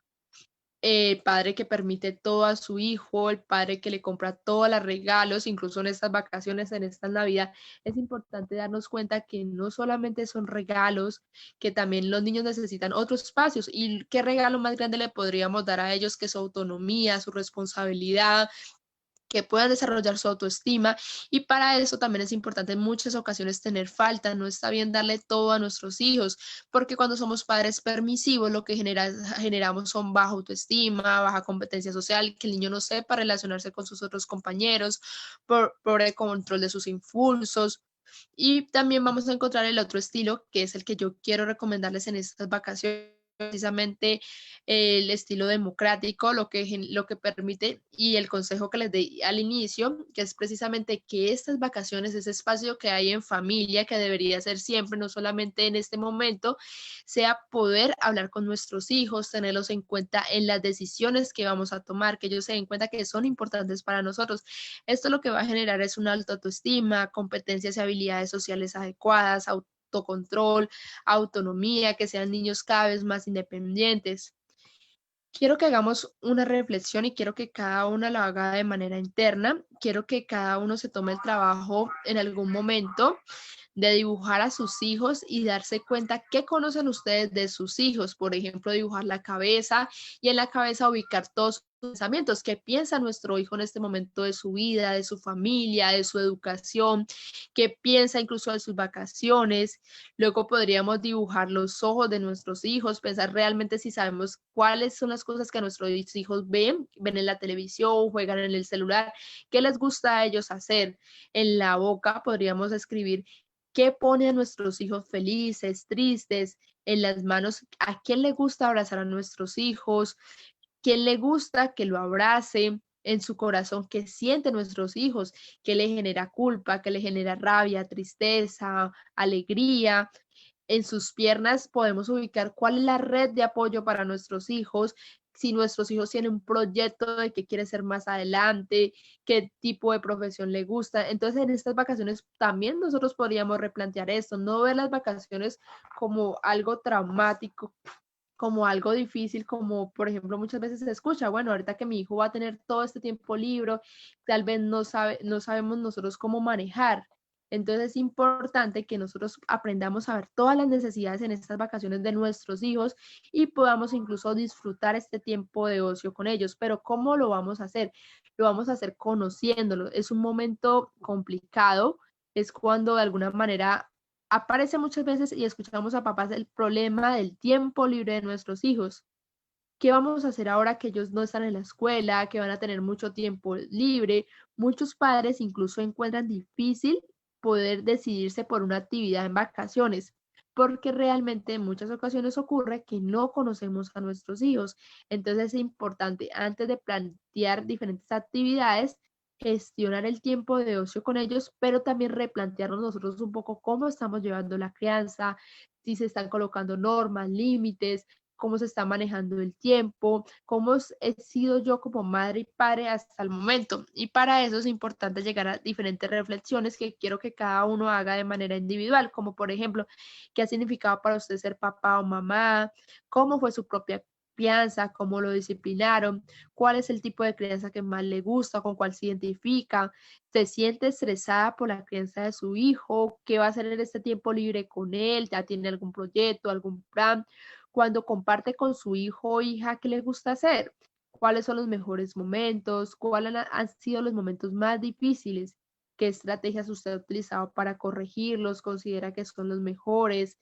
el padre que permite todo a su hijo, el padre que le compra todos los regalos, incluso en estas vacaciones, en esta Navidad, es importante darnos cuenta que no solamente son regalos, que también los niños necesitan otros espacios. ¿Y qué regalo más grande le podríamos dar a ellos que su autonomía, su responsabilidad, que puedan desarrollar su autoestima? Y para eso también es importante en muchas ocasiones tener falta, no está bien darle todo a nuestros hijos, porque cuando somos padres permisivos lo que generamos son baja autoestima, baja competencia social, que el niño no sepa relacionarse con sus otros compañeros, por el control de sus impulsos. Y también vamos a encontrar el otro estilo, que es el que yo quiero recomendarles en estas vacaciones, precisamente el estilo democrático, lo que permite y el consejo que les di al inicio, que es precisamente que estas vacaciones, ese espacio que hay en familia, que debería ser siempre, no solamente en este momento, sea poder hablar con nuestros hijos, tenerlos en cuenta en las decisiones que vamos a tomar, que ellos se den cuenta que son importantes para nosotros. Esto lo que va a generar es una alta autoestima, competencias y habilidades sociales adecuadas, autocontrol, autonomía, que sean niños cada vez más independientes. Quiero que hagamos una reflexión y quiero que cada una la haga de manera interna. Quiero que cada uno se tome el trabajo en algún momento de dibujar a sus hijos y darse cuenta qué conocen ustedes de sus hijos. Por ejemplo, dibujar la cabeza y en la cabeza ubicar todos sus pensamientos. ¿Qué piensa nuestro hijo en este momento de su vida, de su familia, de su educación? ¿Qué piensa incluso de sus vacaciones? Luego podríamos dibujar los ojos de nuestros hijos, pensar realmente si sabemos cuáles son las cosas que nuestros hijos ven en la televisión, juegan en el celular, qué les gusta a ellos hacer. En la boca podríamos escribir qué pone a nuestros hijos felices, tristes, en las manos, a quién le gusta abrazar a nuestros hijos, quién le gusta que lo abrace en su corazón, qué sienten nuestros hijos, qué le genera culpa, qué le genera rabia, tristeza, alegría. En sus piernas podemos ubicar cuál es la red de apoyo para nuestros hijos, si nuestros hijos tienen un proyecto de qué quiere ser más adelante, qué tipo de profesión le gusta. Entonces, en estas vacaciones también nosotros podríamos replantear esto, no ver las vacaciones como algo traumático, como algo difícil, como por ejemplo muchas veces se escucha, bueno, ahorita que mi hijo va a tener todo este tiempo libre, tal vez no sabemos nosotros cómo manejar. Entonces es importante que nosotros aprendamos a ver todas las necesidades en estas vacaciones de nuestros hijos y podamos incluso disfrutar este tiempo de ocio con ellos. Pero ¿cómo lo vamos a hacer? Lo vamos a hacer conociéndolo. Es un momento complicado, es cuando de alguna manera aparece muchas veces y escuchamos a papás el problema del tiempo libre de nuestros hijos. ¿Qué vamos a hacer ahora que ellos no están en la escuela, que van a tener mucho tiempo libre? Muchos padres incluso encuentran difícil poder decidirse por una actividad en vacaciones, porque realmente en muchas ocasiones ocurre que no conocemos a nuestros hijos. Entonces es importante, antes de plantear diferentes actividades, gestionar el tiempo de ocio con ellos, pero también replantearnos nosotros un poco cómo estamos llevando la crianza, si se están colocando normas, límites, cómo se está manejando el tiempo, cómo he sido yo como madre y padre hasta el momento. Y para eso es importante llegar a diferentes reflexiones que quiero que cada uno haga de manera individual, como por ejemplo, qué ha significado para usted ser papá o mamá, cómo fue su propia crianza, cómo lo disciplinaron, cuál es el tipo de crianza que más le gusta, con cuál se identifica, se siente estresada por la crianza de su hijo, qué va a hacer en este tiempo libre con él, ya tiene algún proyecto, algún plan, cuando comparte con su hijo o hija, ¿qué le gusta hacer? ¿Cuáles son los mejores momentos? ¿Cuáles han sido los momentos más difíciles? ¿Qué estrategias usted ha utilizado para corregirlos? ¿Considera que son los mejores?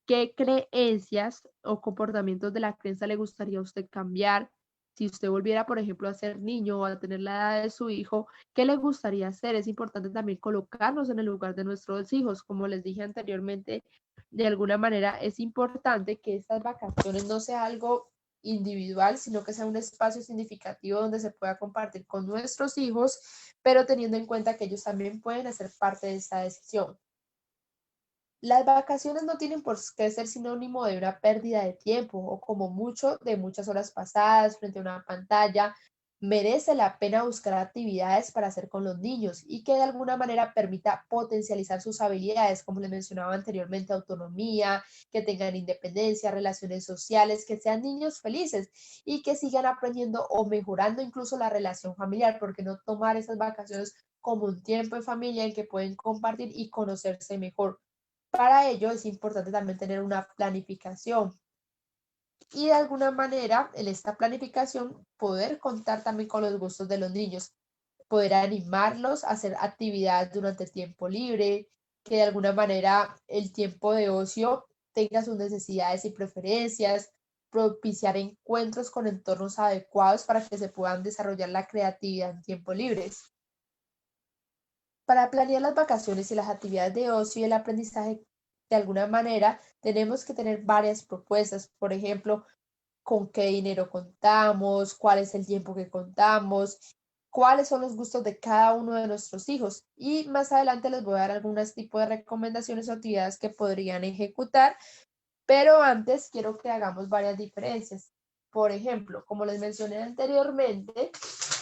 ¿Qué creencias o comportamientos de la crianza le gustaría a usted cambiar? Si usted volviera, por ejemplo, a ser niño o a tener la edad de su hijo, ¿qué le gustaría hacer? Es importante también colocarnos en el lugar de nuestros hijos. Como les dije anteriormente, de alguna manera es importante que estas vacaciones no sea algo individual, sino que sea un espacio significativo donde se pueda compartir con nuestros hijos, pero teniendo en cuenta que ellos también pueden hacer parte de esta decisión. Las vacaciones no tienen por qué ser sinónimo de una pérdida de tiempo o como mucho de muchas horas pasadas frente a una pantalla. Merece la pena buscar actividades para hacer con los niños y que de alguna manera permita potencializar sus habilidades, como les mencionaba anteriormente, autonomía, que tengan independencia, relaciones sociales, que sean niños felices y que sigan aprendiendo o mejorando incluso la relación familiar, porque no tomar esas vacaciones como un tiempo en familia en que pueden compartir y conocerse mejor. Para ello es importante también tener una planificación y de alguna manera en esta planificación poder contar también con los gustos de los niños, poder animarlos a hacer actividades durante el tiempo libre, que de alguna manera el tiempo de ocio tenga sus necesidades y preferencias, propiciar encuentros con entornos adecuados para que se puedan desarrollar la creatividad en tiempo libres. Para planear las vacaciones y las actividades de ocio y el aprendizaje, de alguna manera, tenemos que tener varias propuestas. Por ejemplo, con qué dinero contamos, cuál es el tiempo que contamos, cuáles son los gustos de cada uno de nuestros hijos. Y más adelante les voy a dar algunos tipos de recomendaciones o actividades que podrían ejecutar, pero antes quiero que hagamos varias diferencias. Por ejemplo, como les mencioné anteriormente,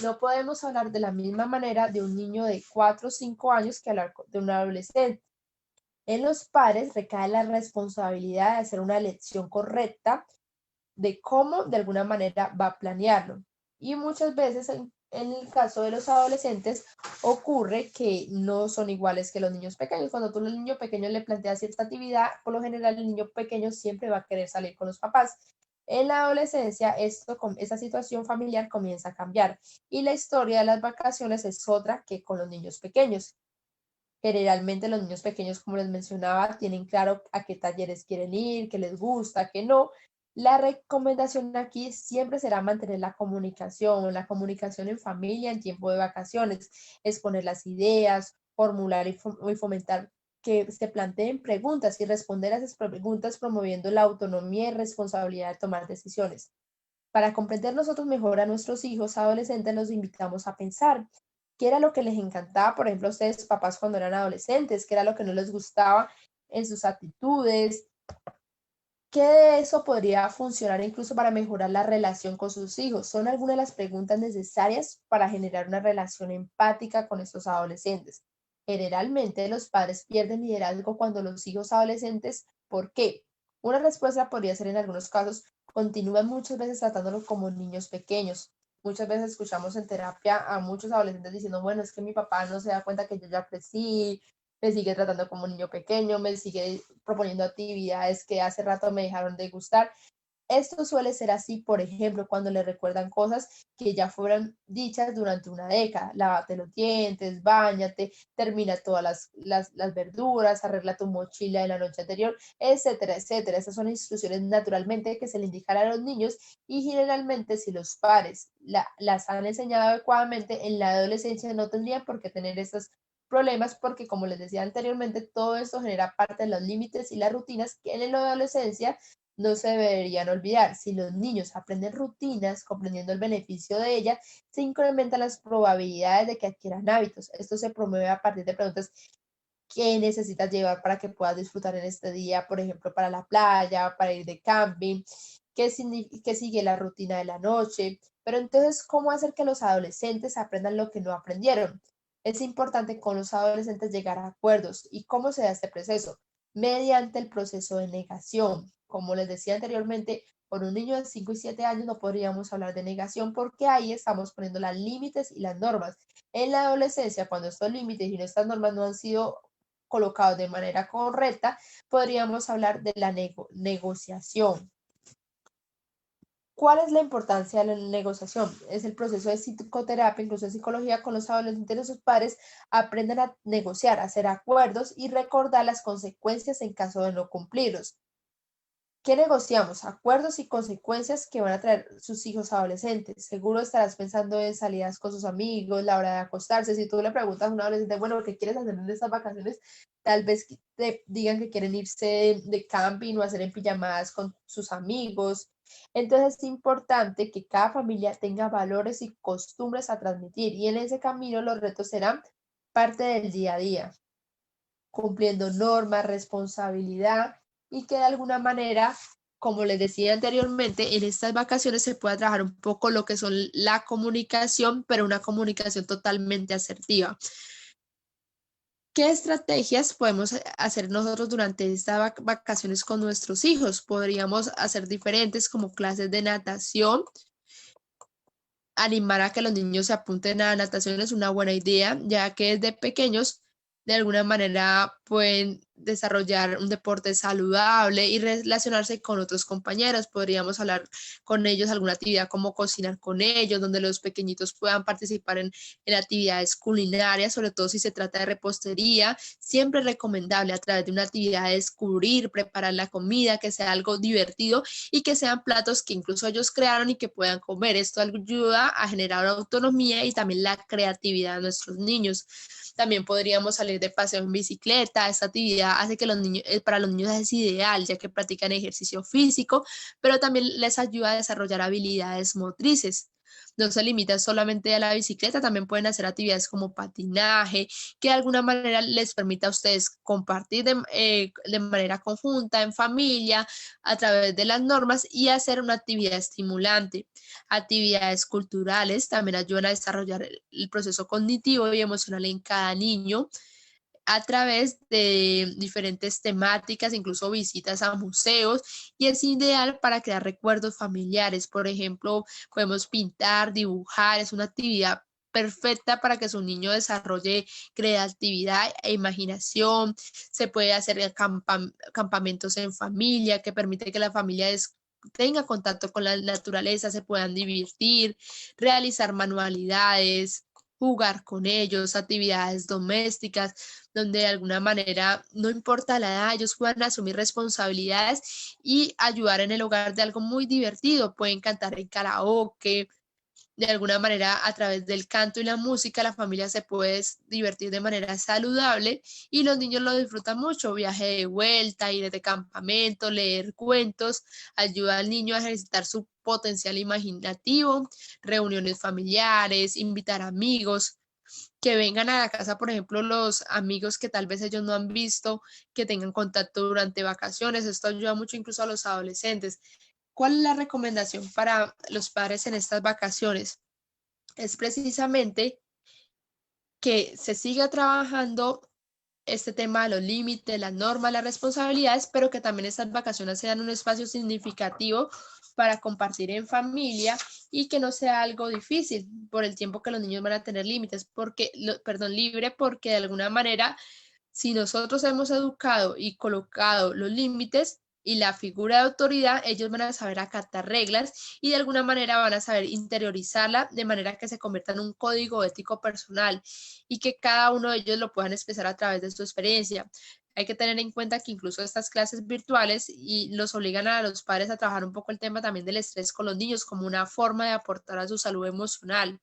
no podemos hablar de la misma manera de un niño de 4 o 5 años que hablar de un adolescente. En los padres recae la responsabilidad de hacer una elección correcta de cómo de alguna manera va a planearlo. Y muchas veces en el caso de los adolescentes ocurre que no son iguales que los niños pequeños. Cuando tú al niño pequeño le planteas cierta actividad, por lo general el niño pequeño siempre va a querer salir con los papás. En la adolescencia, esta situación familiar comienza a cambiar y la historia de las vacaciones es otra que con los niños pequeños. Generalmente los niños pequeños, como les mencionaba, tienen claro a qué talleres quieren ir, qué les gusta, qué no. La recomendación aquí siempre será mantener la comunicación en familia en tiempo de vacaciones, exponer las ideas, formular y fomentar que se planteen preguntas y responder a esas preguntas promoviendo la autonomía y responsabilidad de tomar decisiones. Para comprender nosotros mejor a nuestros hijos adolescentes, los invitamos a pensar qué era lo que les encantaba, por ejemplo, a ustedes papás cuando eran adolescentes, qué era lo que no les gustaba en sus actitudes, qué de eso podría funcionar incluso para mejorar la relación con sus hijos. Son algunas de las preguntas necesarias para generar una relación empática con estos adolescentes. Generalmente los padres pierden liderazgo cuando los hijos adolescentes, ¿por qué? Una respuesta podría ser en algunos casos, continúan muchas veces tratándolos como niños pequeños. Muchas veces escuchamos en terapia a muchos adolescentes diciendo, bueno, es que mi papá no se da cuenta que yo ya crecí, me sigue tratando como un niño pequeño, me sigue proponiendo actividades que hace rato me dejaron de gustar. Esto suele ser así, por ejemplo, cuando le recuerdan cosas que ya fueron dichas durante una década. Lávate los dientes, báñate, termina todas las verduras, arregla tu mochila de la noche anterior, etcétera, etcétera. Esas son instrucciones naturalmente que se le indican a los niños y generalmente si los padres las han enseñado adecuadamente en la adolescencia no tendrían por qué tener estos problemas porque como les decía anteriormente, todo esto genera parte de los límites y las rutinas que en la adolescencia no se deberían olvidar. Si los niños aprenden rutinas, comprendiendo el beneficio de ellas, se incrementan las probabilidades de que adquieran hábitos. Esto se promueve a partir de preguntas: ¿qué necesitas llevar para que puedas disfrutar en este día? Por ejemplo, para la playa, para ir de camping, qué sigue la rutina de la noche. Pero entonces, ¿cómo hacer que los adolescentes aprendan lo que no aprendieron? Es importante con los adolescentes llegar a acuerdos. ¿Y cómo se da este proceso? Mediante el proceso de negación. Como les decía anteriormente, con un niño de 5 y 7 años no podríamos hablar de negación porque ahí estamos poniendo los límites y las normas. En la adolescencia, cuando estos límites y estas normas no han sido colocados de manera correcta, podríamos hablar de la negociación. ¿Cuál es la importancia de la negociación? Es el proceso de psicoterapia, incluso de psicología, con los adolescentes y sus padres aprenden a negociar, a hacer acuerdos y recordar las consecuencias en caso de no cumplirlos. ¿Qué negociamos? Acuerdos y consecuencias que van a traer sus hijos adolescentes. Seguro estarás pensando en salidas con sus amigos, la hora de acostarse. Si tú le preguntas a un adolescente, bueno, ¿qué quieres hacer en estas vacaciones? Tal vez te digan que quieren irse de camping o hacer en pijamadas con sus amigos. Entonces es importante que cada familia tenga valores y costumbres a transmitir y en ese camino los retos serán parte del día a día, cumpliendo normas, responsabilidad y que de alguna manera, como les decía anteriormente, en estas vacaciones se pueda trabajar un poco lo que son la comunicación, pero una comunicación totalmente asertiva. ¿Qué estrategias podemos hacer nosotros durante estas vacaciones con nuestros hijos? Podríamos hacer diferentes como clases de natación, animar a que los niños se apunten a natación es una buena idea, ya que desde pequeños de alguna manera pueden desarrollar un deporte saludable y relacionarse con otros compañeros. Podríamos hablar con ellos alguna actividad como cocinar con ellos, donde los pequeñitos puedan participar en actividades culinarias, sobre todo si se trata de repostería. Siempre es recomendable a través de una actividad descubrir, preparar la comida, que sea algo divertido y que sean platos que incluso ellos crearon y que puedan comer. Esto ayuda a generar autonomía y también la creatividad de nuestros niños. También podríamos salir de paseo en bicicleta. Esta actividad hace que los niños, para los niños es ideal, ya que practican ejercicio físico, pero también les ayuda a desarrollar habilidades motrices. No se limita solamente a la bicicleta, también pueden hacer actividades como patinaje, que de alguna manera les permita a ustedes compartir de manera conjunta, en familia, a través de las normas y hacer una actividad estimulante. Actividades culturales también ayudan a desarrollar el proceso cognitivo y emocional en cada niño a través de diferentes temáticas, incluso visitas a museos, y es ideal para crear recuerdos familiares. Por ejemplo, podemos pintar, dibujar, es una actividad perfecta para que su niño desarrolle creatividad e imaginación. Se puede hacer campamentos en familia que permite que la familia tenga contacto con la naturaleza, se puedan divertir, realizar manualidades, jugar con ellos, actividades domésticas, donde de alguna manera, no importa la edad, ellos puedan asumir responsabilidades y ayudar en el hogar de algo muy divertido. Pueden cantar en karaoke, de alguna manera a través del canto y la música la familia se puede divertir de manera saludable y los niños lo disfrutan mucho, viaje de vuelta, ir de campamento, leer cuentos, ayuda al niño a ejercitar su potencial imaginativo, reuniones familiares, invitar amigos, que vengan a la casa, por ejemplo, los amigos que tal vez ellos no han visto, que tengan contacto durante vacaciones. Esto ayuda mucho incluso a los adolescentes. ¿Cuál es la recomendación para los padres en estas vacaciones? Es precisamente que se siga trabajando este tema de los límites, las normas, las responsabilidades, pero que también estas vacaciones sean un espacio significativo para compartir en familia y que no sea algo difícil por el tiempo que los niños van a tener límites, porque, perdón, libre, porque de alguna manera, si nosotros hemos educado y colocado los límites y la figura de autoridad, ellos van a saber acatar reglas y de alguna manera van a saber interiorizarla de manera que se convierta en un código ético personal y que cada uno de ellos lo puedan expresar a través de su experiencia. Hay que tener en cuenta que incluso estas clases virtuales y los obligan a los padres a trabajar un poco el tema también del estrés con los niños como una forma de aportar a su salud emocional.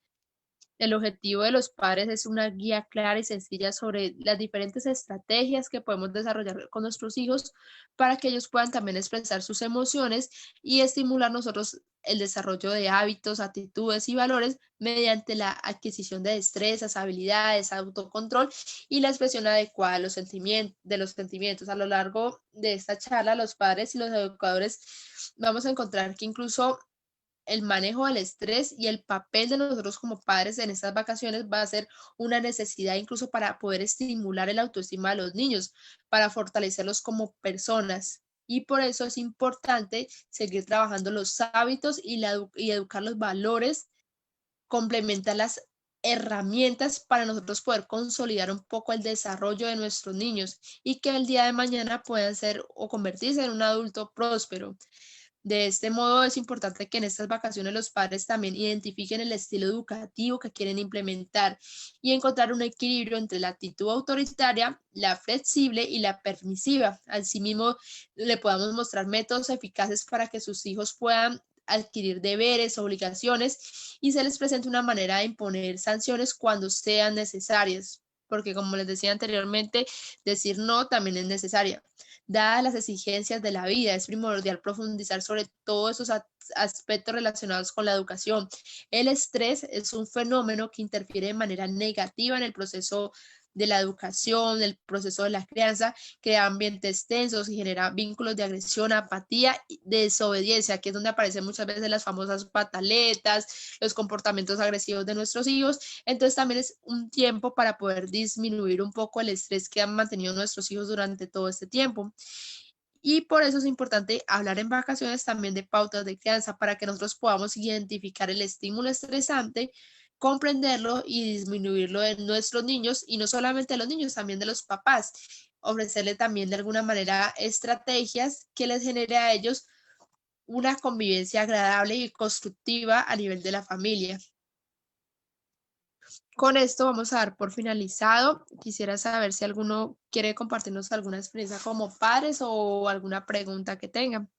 El objetivo de los padres es una guía clara y sencilla sobre las diferentes estrategias que podemos desarrollar con nuestros hijos para que ellos puedan también expresar sus emociones y estimular nosotros el desarrollo de hábitos, actitudes y valores mediante la adquisición de destrezas, habilidades, autocontrol y la expresión adecuada de los sentimientos. A lo largo de esta charla, los padres y los educadores vamos a encontrar que incluso el manejo del estrés y el papel de nosotros como padres en estas vacaciones va a ser una necesidad incluso para poder estimular el autoestima de los niños, para fortalecerlos como personas. Y por eso es importante seguir trabajando los hábitos y educar los valores, complementar las herramientas para nosotros poder consolidar un poco el desarrollo de nuestros niños y que el día de mañana puedan ser o convertirse en un adulto próspero. De este modo, es importante que en estas vacaciones los padres también identifiquen el estilo educativo que quieren implementar y encontrar un equilibrio entre la actitud autoritaria, la flexible y la permisiva. Asimismo, le podamos mostrar métodos eficaces para que sus hijos puedan adquirir deberes, obligaciones y se les presente una manera de imponer sanciones cuando sean necesarias, porque como les decía anteriormente, decir no también es necesaria. Dadas las exigencias de la vida, es primordial profundizar sobre todos esos aspectos relacionados con la educación. El estrés es un fenómeno que interfiere de manera negativa en el proceso de la educación, el proceso de la crianza, crea ambientes tensos y genera vínculos de agresión, apatía y desobediencia, que es donde aparecen muchas veces las famosas pataletas, los comportamientos agresivos de nuestros hijos. Entonces también es un tiempo para poder disminuir un poco el estrés que han mantenido nuestros hijos durante todo este tiempo. Y por eso es importante hablar en vacaciones también de pautas de crianza para que nosotros podamos identificar el estímulo estresante, comprenderlo y disminuirlo en nuestros niños y no solamente de los niños, también de los papás. Ofrecerle también de alguna manera estrategias que les genere a ellos una convivencia agradable y constructiva a nivel de la familia. Con esto vamos a dar por finalizado. Quisiera saber si alguno quiere compartirnos alguna experiencia como padres o alguna pregunta que tengan.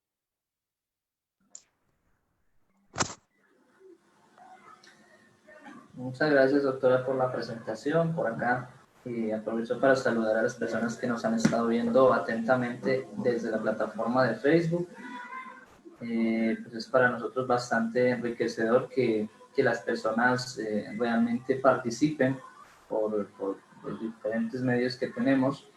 Muchas gracias, doctora, por la presentación, por acá. Y aprovecho para saludar a las personas que nos han estado viendo atentamente desde la plataforma de Facebook. Pues es para nosotros bastante enriquecedor que las personas realmente participen por los diferentes medios que tenemos.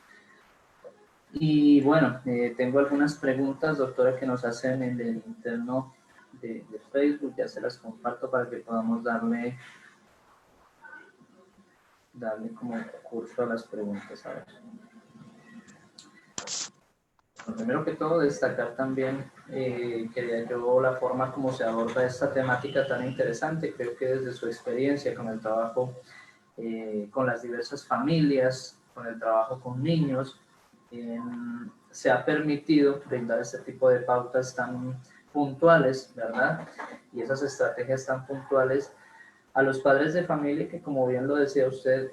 Y bueno, tengo algunas preguntas, doctora, que nos hacen en el interno de Facebook. Ya se las comparto para que podamos darle como curso a las preguntas. A ver. Primero que todo, destacar también, quería yo la forma como se aborda esta temática tan interesante. Creo que desde su experiencia con el trabajo con las diversas familias, con el trabajo con niños, se ha permitido brindar este tipo de pautas tan puntuales, ¿verdad? Y esas estrategias tan puntuales a los padres de familia que, como bien lo decía usted,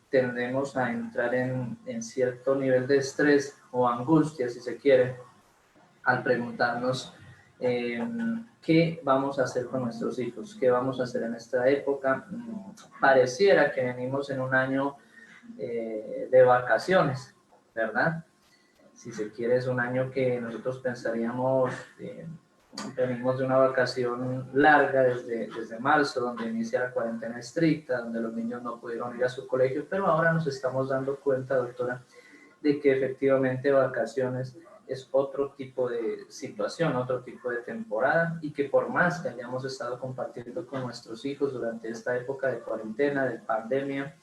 tendemos a entrar en cierto nivel de estrés o angustia, si se quiere, al preguntarnos ¿qué vamos a hacer con nuestros hijos? ¿Qué vamos a hacer en esta época? Pareciera que venimos en un año de vacaciones, ¿verdad? Si se quiere, es un año que nosotros pensaríamos, venimos de una vacación larga desde marzo, donde inicia la cuarentena estricta, donde los niños no pudieron ir a su colegio, pero ahora nos estamos dando cuenta, doctora, de que efectivamente vacaciones es otro tipo de situación, otro tipo de temporada, y que por más que hayamos estado compartiendo con nuestros hijos durante esta época de cuarentena, de pandemia,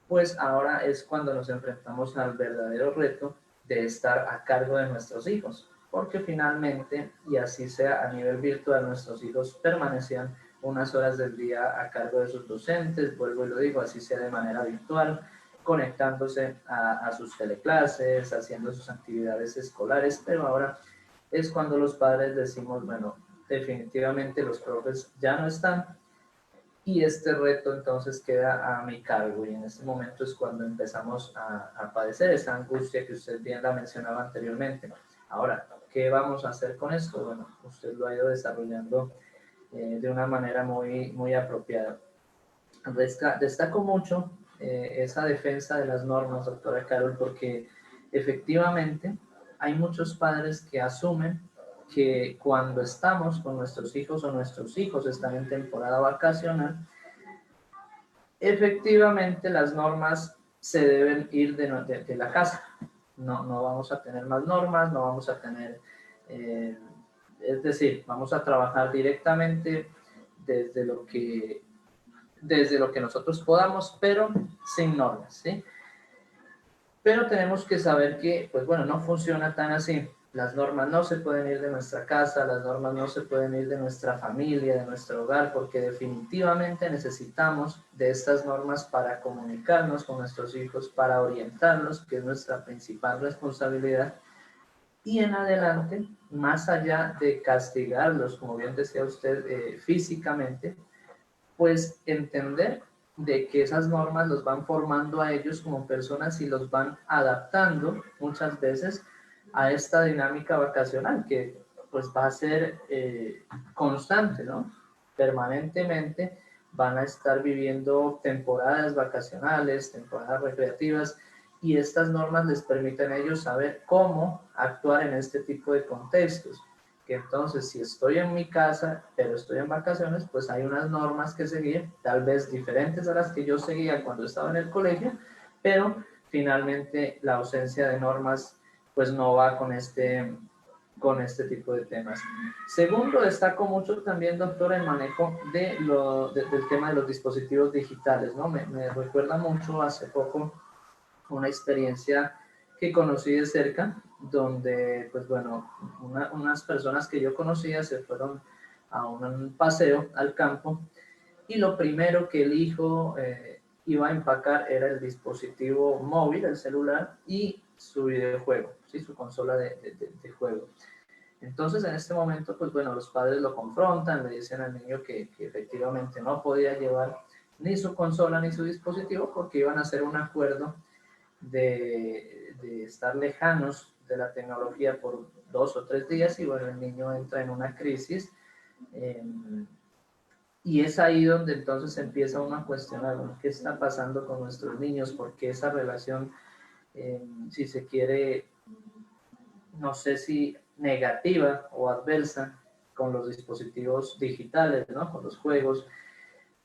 pues ahora es cuando nos enfrentamos al verdadero reto de estar a cargo de nuestros hijos, porque finalmente, y así sea a nivel virtual, nuestros hijos permanecían unas horas del día a cargo de sus docentes, vuelvo y lo digo, así sea de manera virtual, conectándose a sus teleclases, haciendo sus actividades escolares, pero ahora es cuando los padres decimos, bueno, definitivamente los profes ya no están, y este reto entonces queda a mi cargo, y en este momento es cuando empezamos a padecer esa angustia que usted bien la mencionaba anteriormente. Ahora, ¿qué vamos a hacer con esto? Bueno, usted lo ha ido desarrollando de una manera muy apropiada. Destaco mucho esa defensa de las normas, doctora Carol, porque efectivamente hay muchos padres que asumen que cuando estamos con nuestros hijos o nuestros hijos están en temporada vacacional, efectivamente las normas se deben ir de la casa. No vamos a tener más normas, no vamos a tener, es decir, vamos a trabajar directamente desde lo que, desde lo que nosotros podamos, pero sin normas, ¿sí? Pero tenemos que saber que, pues bueno, no funciona tan así. Las normas no se pueden ir de nuestra casa, las normas no se pueden ir de nuestra familia, de nuestro hogar, porque definitivamente necesitamos de estas normas para comunicarnos con nuestros hijos, para orientarlos, que es nuestra principal responsabilidad. Y en adelante, más allá de castigarlos, como bien decía usted, físicamente, pues entender de que esas normas los van formando a ellos como personas y los van adaptando muchas veces a esta dinámica vacacional que pues va a ser constante, ¿no? Permanentemente van a estar viviendo temporadas vacacionales, temporadas recreativas, y estas normas les permiten a ellos saber cómo actuar en este tipo de contextos. Que entonces si estoy en mi casa, pero estoy en vacaciones, pues hay unas normas que seguir, tal vez diferentes a las que yo seguía cuando estaba en el colegio, pero finalmente la ausencia de normas pues no va con este tipo de temas. Segundo, destaco mucho también, doctora, el manejo del tema de los dispositivos digitales, ¿no? Me recuerda mucho hace poco una experiencia que conocí de cerca, donde, pues bueno, unas personas que yo conocía se fueron a un paseo al campo, y lo primero que el hijo iba a empacar era el dispositivo móvil, el celular, y su videojuego, ¿sí? Su consola de juego. Entonces, en este momento, pues bueno, los padres lo confrontan, le dicen al niño que efectivamente no podía llevar ni su consola ni su dispositivo porque iban a hacer un acuerdo de estar lejanos de la tecnología por 2 o 3 días, y bueno, el niño entra en una crisis, eh, y es ahí donde entonces empieza uno a cuestionar, bueno, qué está pasando con nuestros niños, porque esa relación, si se quiere, no sé si negativa o adversa con los dispositivos digitales, ¿no? Con los juegos.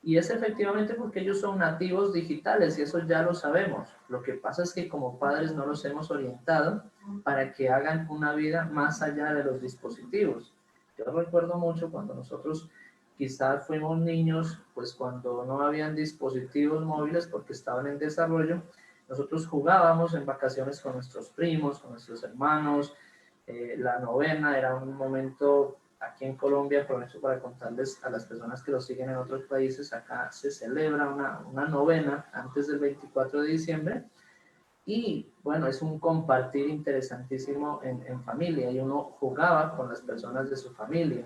Y es efectivamente porque ellos son nativos digitales y eso ya lo sabemos. Lo que pasa es que como padres no los hemos orientado para que hagan una vida más allá de los dispositivos. Yo recuerdo mucho cuando nosotros quizás fuimos niños, pues cuando no habían dispositivos móviles porque estaban en desarrollo, nosotros jugábamos en vacaciones con nuestros primos, con nuestros hermanos. La novena era un momento. Aquí en Colombia, aprovecho para contarles a las personas que lo siguen en otros países, acá se celebra una novena antes del 24 de diciembre, y bueno, es un compartir interesantísimo en familia, y uno jugaba con las personas de su familia.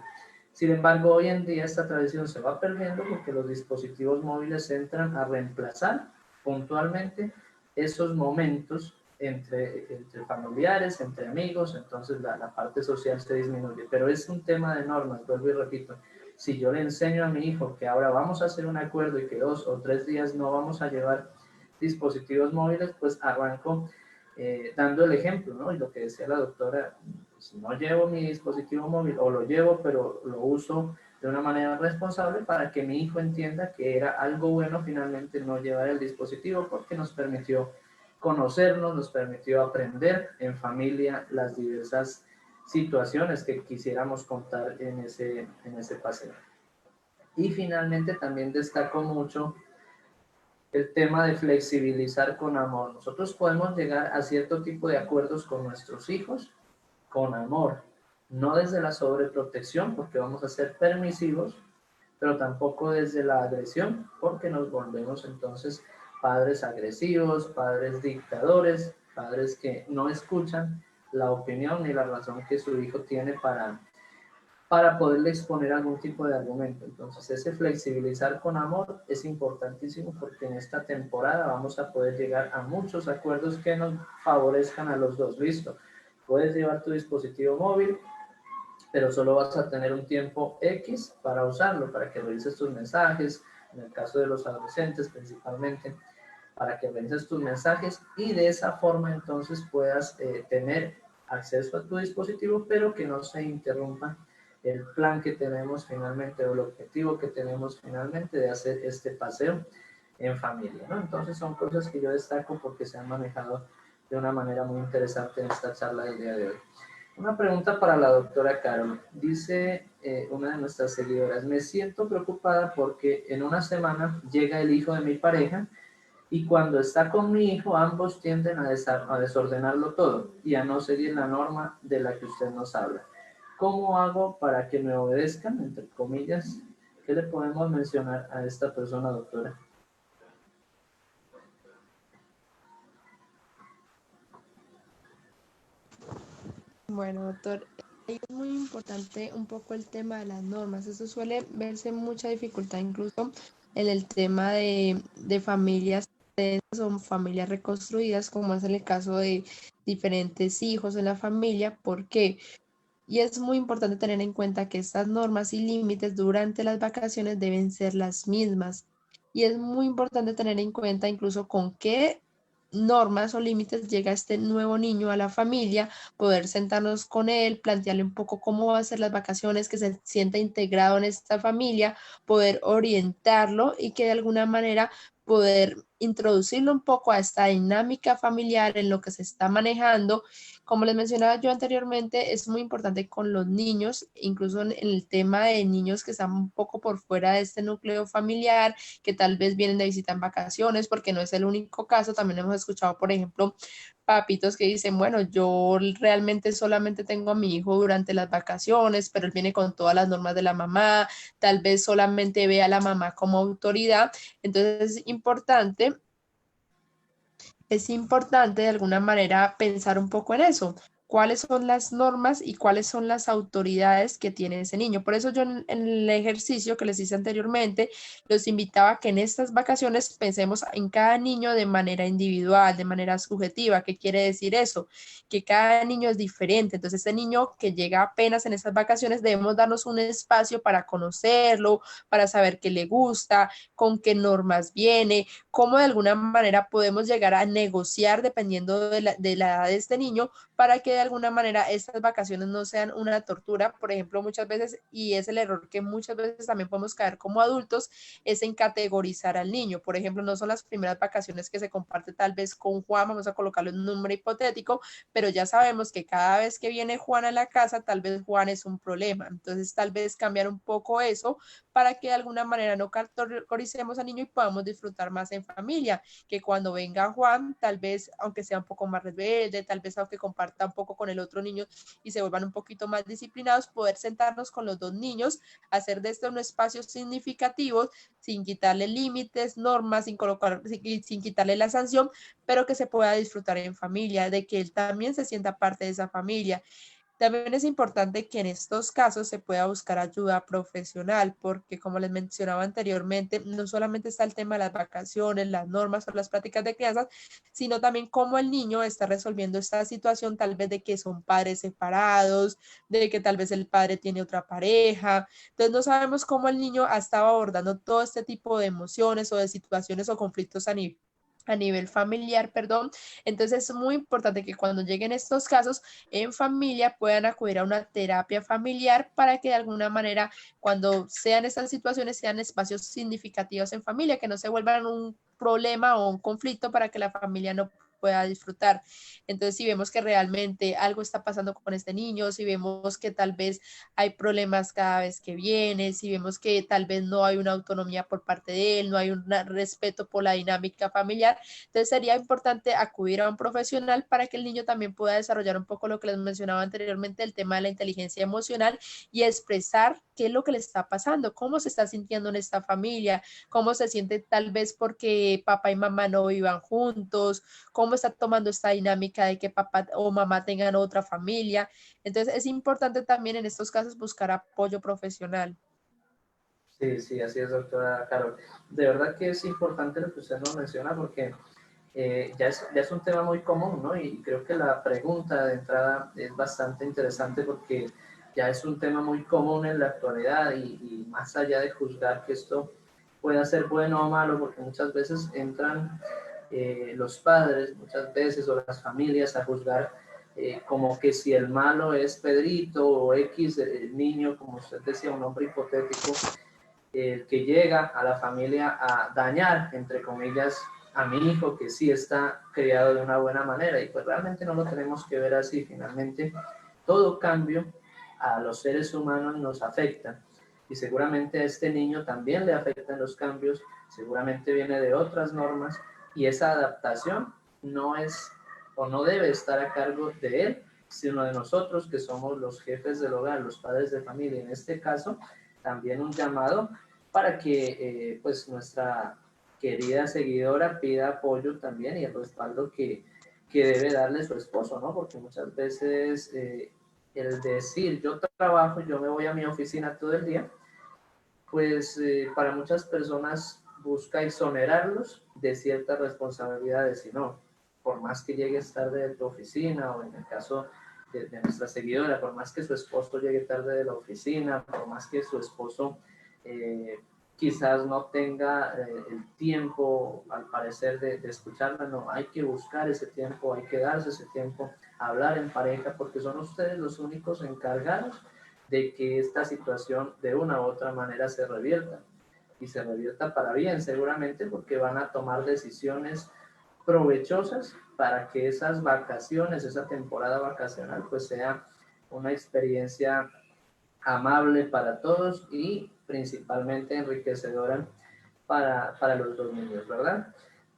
Sin embargo, hoy en día esta tradición se va perdiendo porque los dispositivos móviles entran a reemplazar puntualmente esos momentos entre familiares, entre amigos, entonces la parte social se disminuye. Pero es un tema de normas, vuelvo y repito. Si yo le enseño a mi hijo que ahora vamos a hacer un acuerdo y que 2 o 3 días no vamos a llevar dispositivos móviles, pues arranco dando el ejemplo, ¿no? Y lo que decía la doctora, si no llevo mi dispositivo móvil o lo llevo, pero lo uso de una manera responsable para que mi hijo entienda que era algo bueno finalmente no llevar el dispositivo porque nos permitió conocernos, nos permitió aprender en familia las diversas situaciones que quisiéramos contar en ese paseo. Y finalmente también destaco mucho el tema de flexibilizar con amor. Nosotros podemos llegar a cierto tipo de acuerdos con nuestros hijos con amor, no desde la sobreprotección, porque vamos a ser permisivos, pero tampoco desde la agresión, porque nos volvemos entonces padres agresivos, padres dictadores, padres que no escuchan la opinión ni la razón que su hijo tiene para poderle exponer algún tipo de argumento. Entonces, ese flexibilizar con amor es importantísimo porque en esta temporada vamos a poder llegar a muchos acuerdos que nos favorezcan a los dos. Listo, puedes llevar tu dispositivo móvil, pero solo vas a tener un tiempo X para usarlo, para que revises tus mensajes, en el caso de los adolescentes principalmente, para que revises tus mensajes y de esa forma entonces puedas tener acceso a tu dispositivo, pero que no se interrumpa el plan que tenemos finalmente o el objetivo que tenemos finalmente de hacer este paseo en familia, ¿no? Entonces son cosas que yo destaco porque se han manejado de una manera muy interesante en esta charla del día de hoy. Una pregunta para la doctora Carol. Dice una de nuestras seguidoras, me siento preocupada porque en una semana llega el hijo de mi pareja y cuando está con mi hijo ambos tienden a desordenarlo todo y a no seguir la norma de la que usted nos habla. ¿Cómo hago para que me obedezcan, entre comillas? ¿Qué le podemos mencionar a esta persona, doctora? Bueno, doctor, es muy importante un poco el tema de las normas. Eso suele verse mucha dificultad incluso en el tema de familias o familias reconstruidas, como es en el caso de diferentes hijos en la familia. ¿Por qué? Y es muy importante tener en cuenta que estas normas y límites durante las vacaciones deben ser las mismas. Y es muy importante tener en cuenta incluso con qué normas o límites llega este nuevo niño a la familia, poder sentarnos con él, plantearle un poco cómo va a ser las vacaciones, que se sienta integrado en esta familia, poder orientarlo y que de alguna manera poder introducirlo un poco a esta dinámica familiar en lo que se está manejando. Como les mencionaba yo anteriormente, es muy importante con los niños, incluso en el tema de niños que están un poco por fuera de este núcleo familiar, que tal vez vienen de visita en vacaciones, porque no es el único caso. También hemos escuchado, por ejemplo, papitos que dicen, bueno, yo realmente solamente tengo a mi hijo durante las vacaciones, pero él viene con todas las normas de la mamá, tal vez solamente ve a la mamá como autoridad. Entonces es importante de alguna manera pensar un poco en eso. ¿Cuáles son las normas y cuáles son las autoridades que tiene ese niño? Por eso yo en el ejercicio que les hice anteriormente, los invitaba a que en estas vacaciones pensemos en cada niño de manera individual, de manera subjetiva. ¿Qué quiere decir eso? Que cada niño es diferente. Entonces, ese niño que llega apenas en estas vacaciones, debemos darnos un espacio para conocerlo, para saber qué le gusta, con qué normas viene, cómo de alguna manera podemos llegar a negociar dependiendo de la edad de este niño para que de alguna manera estas vacaciones no sean una tortura. Por ejemplo, muchas veces, y es el error que muchas veces también podemos caer como adultos, es en categorizar al niño. Por ejemplo, no son las primeras vacaciones que se comparte tal vez con Juan, vamos a colocarle un número hipotético, pero ya sabemos que cada vez que viene Juan a la casa, tal vez Juan es un problema. Entonces, tal vez cambiar un poco eso para que de alguna manera no categoricemos al niño y podamos disfrutar más en familia, que cuando venga Juan, tal vez, aunque sea un poco más rebelde, tal vez aunque comparta un poco con el otro niño y se vuelvan un poquito más disciplinados, poder sentarnos con los dos niños, hacer de esto un espacio significativo, sin quitarle límites, normas, sin quitarle la sanción, pero que se pueda disfrutar en familia, de que él también se sienta parte de esa familia. También es importante que en estos casos se pueda buscar ayuda profesional, porque como les mencionaba anteriormente, no solamente está el tema de las vacaciones, las normas o las prácticas de crianza, sino también cómo el niño está resolviendo esta situación, tal vez de que son padres separados, de que tal vez el padre tiene otra pareja. Entonces no sabemos cómo el niño ha estado abordando todo este tipo de emociones o de situaciones o conflictos a nivel familiar, perdón. Entonces es muy importante que cuando lleguen estos casos en familia puedan acudir a una terapia familiar para que de alguna manera cuando sean estas situaciones sean espacios significativos en familia, que no se vuelvan un problema o un conflicto para que la familia no pueda disfrutar. Entonces, si vemos que realmente algo está pasando con este niño, si vemos que tal vez hay problemas cada vez que viene, si vemos que tal vez no hay una autonomía por parte de él, no hay un respeto por la dinámica familiar, entonces sería importante acudir a un profesional para que el niño también pueda desarrollar un poco lo que les mencionaba anteriormente, el tema de la inteligencia emocional y expresar qué es lo que le está pasando, cómo se está sintiendo en esta familia, cómo se siente tal vez porque papá y mamá no vivan juntos, cómo está tomando esta dinámica de que papá o mamá tengan otra familia. Entonces es importante también en estos casos buscar apoyo profesional. Sí, sí, así es, doctora Carol. De verdad que es importante lo que usted nos menciona porque ya es un tema muy común, ¿no? Y creo que la pregunta de entrada es bastante interesante porque ya es un tema muy común en la actualidad y más allá de juzgar que esto pueda ser bueno o malo, porque muchas veces entran los padres, muchas veces, o las familias a juzgar como que si el malo es Pedrito o X, el niño, como usted decía, un hombre hipotético, que llega a la familia a dañar, entre comillas, a mi hijo que sí está criado de una buena manera y pues realmente no lo tenemos que ver así. Finalmente, todo cambio a los seres humanos nos afecta y seguramente a este niño también le afectan los cambios, seguramente viene de otras normas y esa adaptación no es o no debe estar a cargo de él, sino de nosotros que somos los jefes del hogar, los padres de familia. En este caso, también un llamado para que pues nuestra querida seguidora pida apoyo también y el respaldo que debe darle su esposo, ¿no? Porque muchas veces el decir yo trabajo, yo me voy a mi oficina todo el día, pues para muchas personas busca exonerarlos de ciertas responsabilidades y no, por más que llegues tarde de tu oficina o en el caso de nuestra seguidora, por más que su esposo llegue tarde de la oficina, por más que su esposo eh, quizás no tenga el tiempo, al parecer, de escucharla, no, hay que buscar ese tiempo, hay que darse ese tiempo, hablar en pareja, porque son ustedes los únicos encargados de que esta situación de una u otra manera se revierta y se revierta para bien seguramente porque van a tomar decisiones provechosas para que esas vacaciones, esa temporada vacacional pues sea una experiencia amable para todos y principalmente enriquecedora para los dos niños, ¿verdad?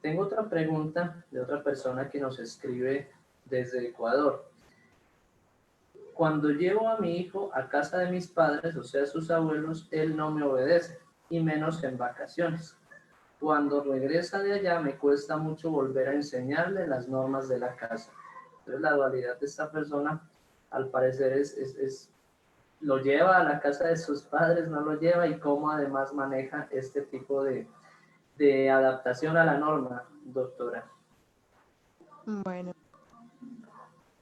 Tengo otra pregunta de otra persona que nos escribe desde Ecuador. Cuando llevo a mi hijo a casa de mis padres, o sea, sus abuelos, él no me obedece, y menos en vacaciones. Cuando regresa de allá, me cuesta mucho volver a enseñarle las normas de la casa. Entonces, la dualidad de esta persona, al parecer, lo lleva a la casa de sus padres, no lo lleva, y cómo además maneja este tipo de adaptación a la norma, doctora. Bueno.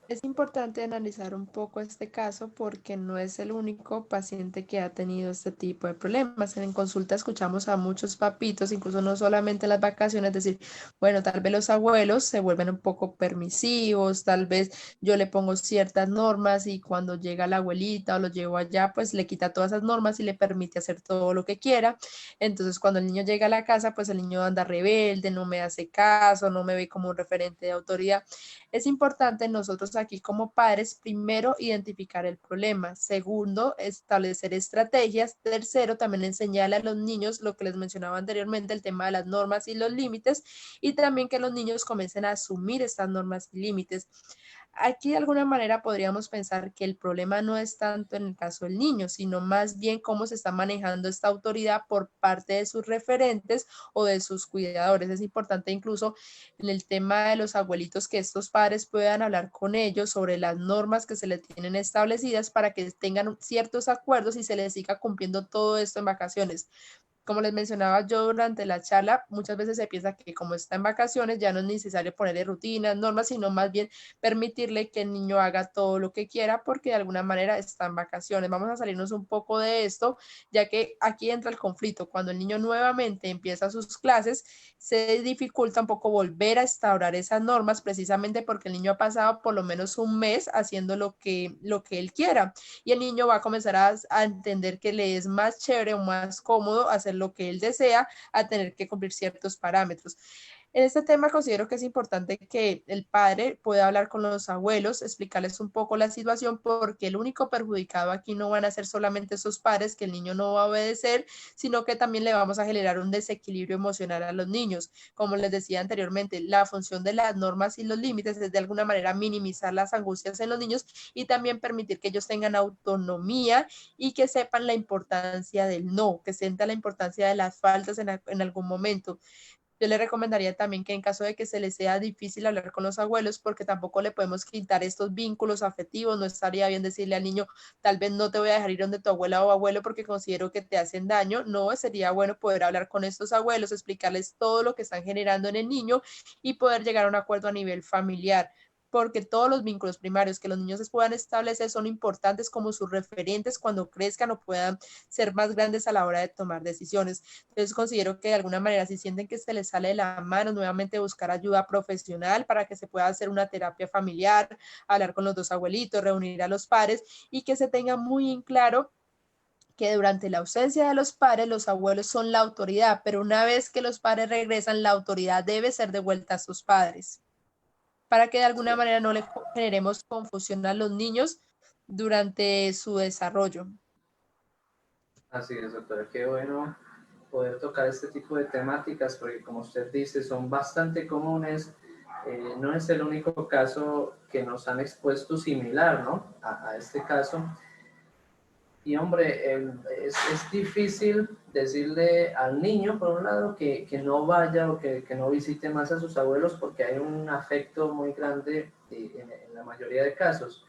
Es importante analizar un poco este caso porque no es el único paciente que ha tenido este tipo de problemas. En consulta escuchamos a muchos papitos, incluso no solamente en las vacaciones, decir, bueno, tal vez los abuelos se vuelven un poco permisivos, tal vez yo le pongo ciertas normas y cuando llega la abuelita o lo llevo allá, pues le quita todas esas normas y le permite hacer todo lo que quiera. Entonces, cuando el niño llega a la casa, pues el niño anda rebelde, no me hace caso, no me ve como un referente de autoridad. Es importante nosotros aquí como padres, primero, identificar el problema. Segundo, establecer estrategias. Tercero, también enseñarle a los niños lo que les mencionaba anteriormente, el tema de las normas y los límites, y también que los niños comiencen a asumir estas normas y límites. Aquí de alguna manera podríamos pensar que el problema no es tanto en el caso del niño, sino más bien cómo se está manejando esta autoridad por parte de sus referentes o de sus cuidadores. Es importante incluso en el tema de los abuelitos que estos padres puedan hablar con ellos sobre las normas que se les tienen establecidas para que tengan ciertos acuerdos y se les siga cumpliendo todo esto en vacaciones. Como les mencionaba yo durante la charla, muchas veces se piensa que como está en vacaciones ya no es necesario ponerle rutinas, normas, sino más bien permitirle que el niño haga todo lo que quiera porque de alguna manera está en vacaciones. Vamos a salirnos un poco de esto, ya que aquí entra el conflicto. Cuando el niño nuevamente empieza sus clases, se dificulta un poco volver a instaurar esas normas precisamente porque el niño ha pasado por lo menos un mes haciendo lo que él quiera y el niño va a comenzar a entender que le es más chévere o más cómodo hacer lo que él desea a tener que cumplir ciertos parámetros. En este tema considero que es importante que el padre pueda hablar con los abuelos, explicarles un poco la situación, porque el único perjudicado aquí no van a ser solamente esos padres que el niño no va a obedecer, sino que también le vamos a generar un desequilibrio emocional a los niños. Como les decía anteriormente, la función de las normas y los límites es de alguna manera minimizar las angustias en los niños y también permitir que ellos tengan autonomía y que sepan la importancia del no, que sientan la importancia de las faltas en algún momento. Yo le recomendaría también que en caso de que se les sea difícil hablar con los abuelos, porque tampoco le podemos quitar estos vínculos afectivos, no estaría bien decirle al niño, tal vez no te voy a dejar ir donde tu abuela o abuelo porque considero que te hacen daño. No, sería bueno poder hablar con estos abuelos, explicarles todo lo que están generando en el niño y poder llegar a un acuerdo a nivel familiar, porque todos los vínculos primarios que los niños puedan establecer son importantes como sus referentes cuando crezcan o puedan ser más grandes a la hora de tomar decisiones. Entonces considero que de alguna manera si sienten que se les sale de la mano, nuevamente buscar ayuda profesional para que se pueda hacer una terapia familiar, hablar con los dos abuelitos, reunir a los padres y que se tenga muy en claro que durante la ausencia de los padres, los abuelos son la autoridad, pero una vez que los padres regresan, la autoridad debe ser devuelta a sus padres, para que de alguna Sí. manera no le generemos confusión a los niños durante su desarrollo. Así es, doctora. Qué bueno poder tocar este tipo de temáticas porque, como usted dice, son bastante comunes. No es el único caso que nos han expuesto similar, ¿no? A este caso. Y hombre, es difícil decirle al niño, por un lado, que no vaya o que no visite más a sus abuelos porque hay un afecto muy grande en la mayoría de casos.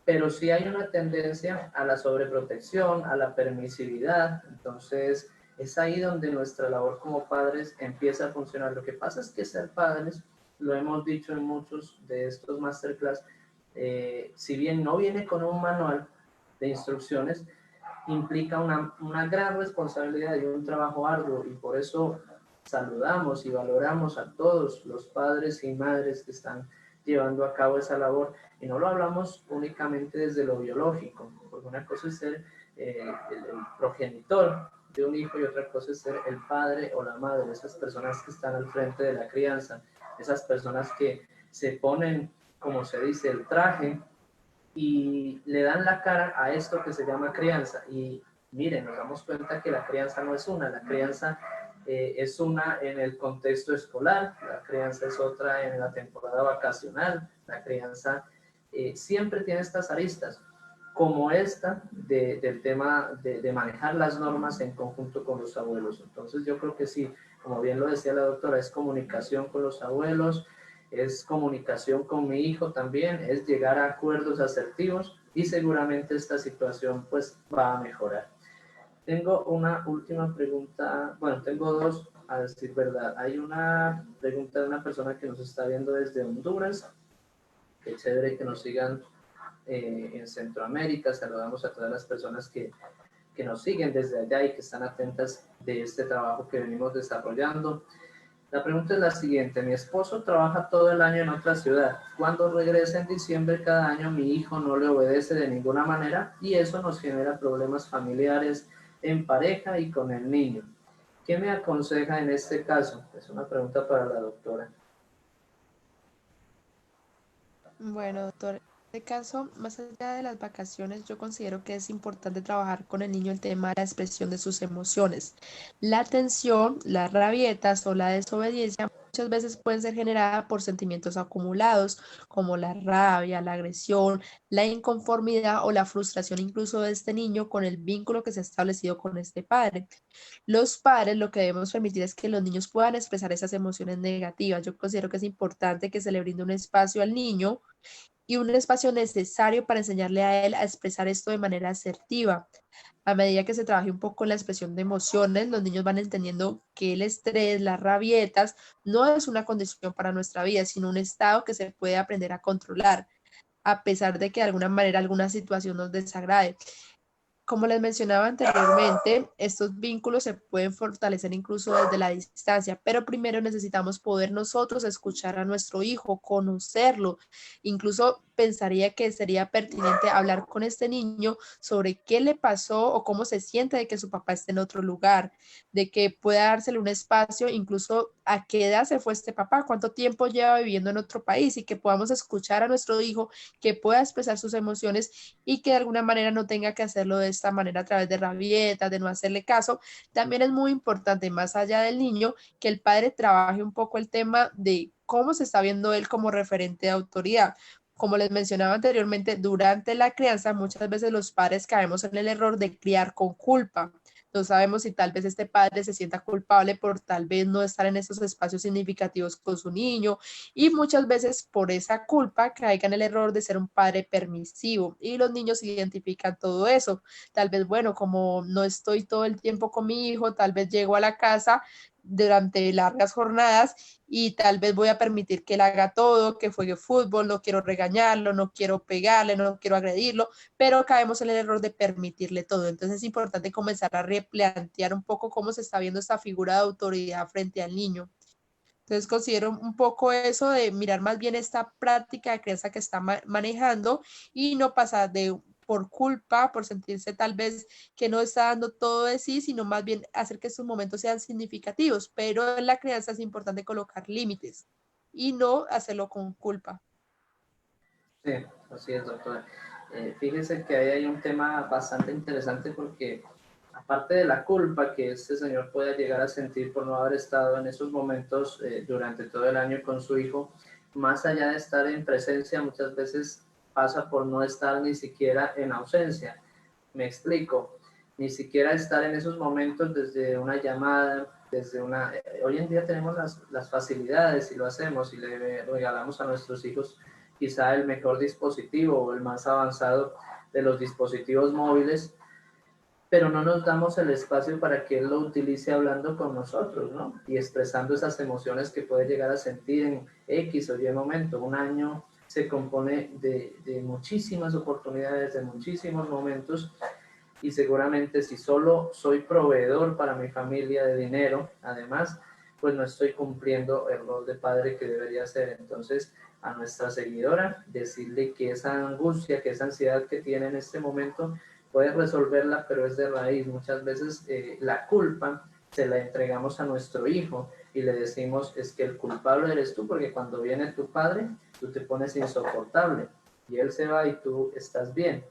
Pero sí hay una tendencia a la sobreprotección, a la permisividad. Entonces, es ahí donde nuestra labor como padres empieza a funcionar. Lo que pasa es que ser padres, lo hemos dicho en muchos de estos masterclass, si bien no viene con un manual de instrucciones, implica una gran responsabilidad y un trabajo arduo, y por eso saludamos y valoramos a todos los padres y madres que están llevando a cabo esa labor. Y no lo hablamos únicamente desde lo biológico, porque una cosa es ser el progenitor de un hijo y otra cosa es ser el padre o la madre, esas personas que están al frente de la crianza, esas personas que se ponen, como se dice, el traje y le dan la cara a esto que se llama crianza. Y miren, nos damos cuenta que la crianza no es una, la crianza es una en el contexto escolar, la crianza es otra en la temporada vacacional, la crianza siempre tiene estas aristas, como esta del tema de manejar las normas en conjunto con los abuelos. Entonces yo creo que sí, como bien lo decía la doctora, es comunicación con los abuelos, es comunicación con mi hijo también, es llegar a acuerdos asertivos y seguramente esta situación pues va a mejorar. Tengo una última pregunta, bueno, tengo dos a decir verdad. Hay una pregunta de una persona que nos está viendo desde Honduras, qué chévere que nos sigan en Centroamérica, saludamos a todas las personas que nos siguen desde allá y que están atentas de este trabajo que venimos desarrollando. La pregunta es la siguiente: mi esposo trabaja todo el año en otra ciudad. Cuando regresa en diciembre cada año, mi hijo no le obedece de ninguna manera y eso nos genera problemas familiares en pareja y con el niño. ¿Qué me aconseja en este caso? Es una pregunta para la doctora. Bueno, doctor, en este caso, más allá de las vacaciones, yo considero que es importante trabajar con el niño el tema de la expresión de sus emociones. La tensión, las rabietas o la desobediencia muchas veces pueden ser generadas por sentimientos acumulados, como la rabia, la agresión, la inconformidad o la frustración incluso de este niño con el vínculo que se ha establecido con este padre. Los padres lo que debemos permitir es que los niños puedan expresar esas emociones negativas. Yo considero que es importante que se le brinde un espacio al niño y un espacio necesario para enseñarle a él a expresar esto de manera asertiva. A medida que se trabaje un poco la expresión de emociones, los niños van entendiendo que el estrés, las rabietas, no es una condición para nuestra vida, sino un estado que se puede aprender a controlar, a pesar de que de alguna manera alguna situación nos desagrade. Como les mencionaba anteriormente, estos vínculos se pueden fortalecer incluso desde la distancia, pero primero necesitamos poder nosotros escuchar a nuestro hijo, conocerlo. Incluso pensaría que sería pertinente hablar con este niño sobre qué le pasó o cómo se siente de que su papá esté en otro lugar, de que pueda dársele un espacio, incluso a qué edad se fue este papá, cuánto tiempo lleva viviendo en otro país y que podamos escuchar a nuestro hijo, que pueda expresar sus emociones y que de alguna manera no tenga que hacerlo de esta manera a través de rabietas, de no hacerle caso. También es muy importante, más allá del niño, que el padre trabaje un poco el tema de cómo se está viendo él como referente de autoridad. Como les mencionaba anteriormente, durante la crianza muchas veces los padres caemos en el error de criar con culpa. No sabemos si tal vez este padre se sienta culpable por tal vez no estar en esos espacios significativos con su niño y muchas veces por esa culpa caiga en el error de ser un padre permisivo y los niños identifican todo eso. Tal vez, bueno, como no estoy todo el tiempo con mi hijo, tal vez llego a la casa durante largas jornadas y tal vez voy a permitir que él haga todo, que juegue fútbol, no quiero regañarlo, no quiero pegarle, no quiero agredirlo, pero caemos en el error de permitirle todo. Entonces es importante comenzar a replantear un poco cómo se está viendo esta figura de autoridad frente al niño. Entonces considero un poco eso de mirar más bien esta práctica de crianza que está manejando y no pasar de por culpa, por sentirse tal vez que no está dando todo de sí, sino más bien hacer que estos momentos sean significativos. Pero en la crianza es importante colocar límites y no hacerlo con culpa. Sí, así es, doctora. Fíjese que ahí hay un tema bastante interesante porque aparte de la culpa que este señor pueda llegar a sentir por no haber estado en esos momentos durante todo el año con su hijo, más allá de estar en presencia, muchas veces pasa por no estar ni siquiera en ausencia. Me explico, ni siquiera estar en esos momentos desde una llamada, desde una... hoy en día tenemos las facilidades y lo hacemos y le regalamos a nuestros hijos quizá el mejor dispositivo o el más avanzado de los dispositivos móviles, pero no nos damos el espacio para que él lo utilice hablando con nosotros, ¿no? Y expresando esas emociones que puede llegar a sentir en X o Y momento. Un año se compone de muchísimas oportunidades, de muchísimos momentos, y seguramente si solo soy proveedor para mi familia de dinero, además, pues no estoy cumpliendo el rol de padre que debería ser. Entonces, a nuestra seguidora, decirle que esa angustia, que esa ansiedad que tiene en este momento, puede resolverla, pero es de raíz. Muchas veces la culpa se la entregamos a nuestro hijo y le decimos, es que el culpable eres tú, porque cuando viene tu padre, tú te pones insoportable y él se va y tú estás bien.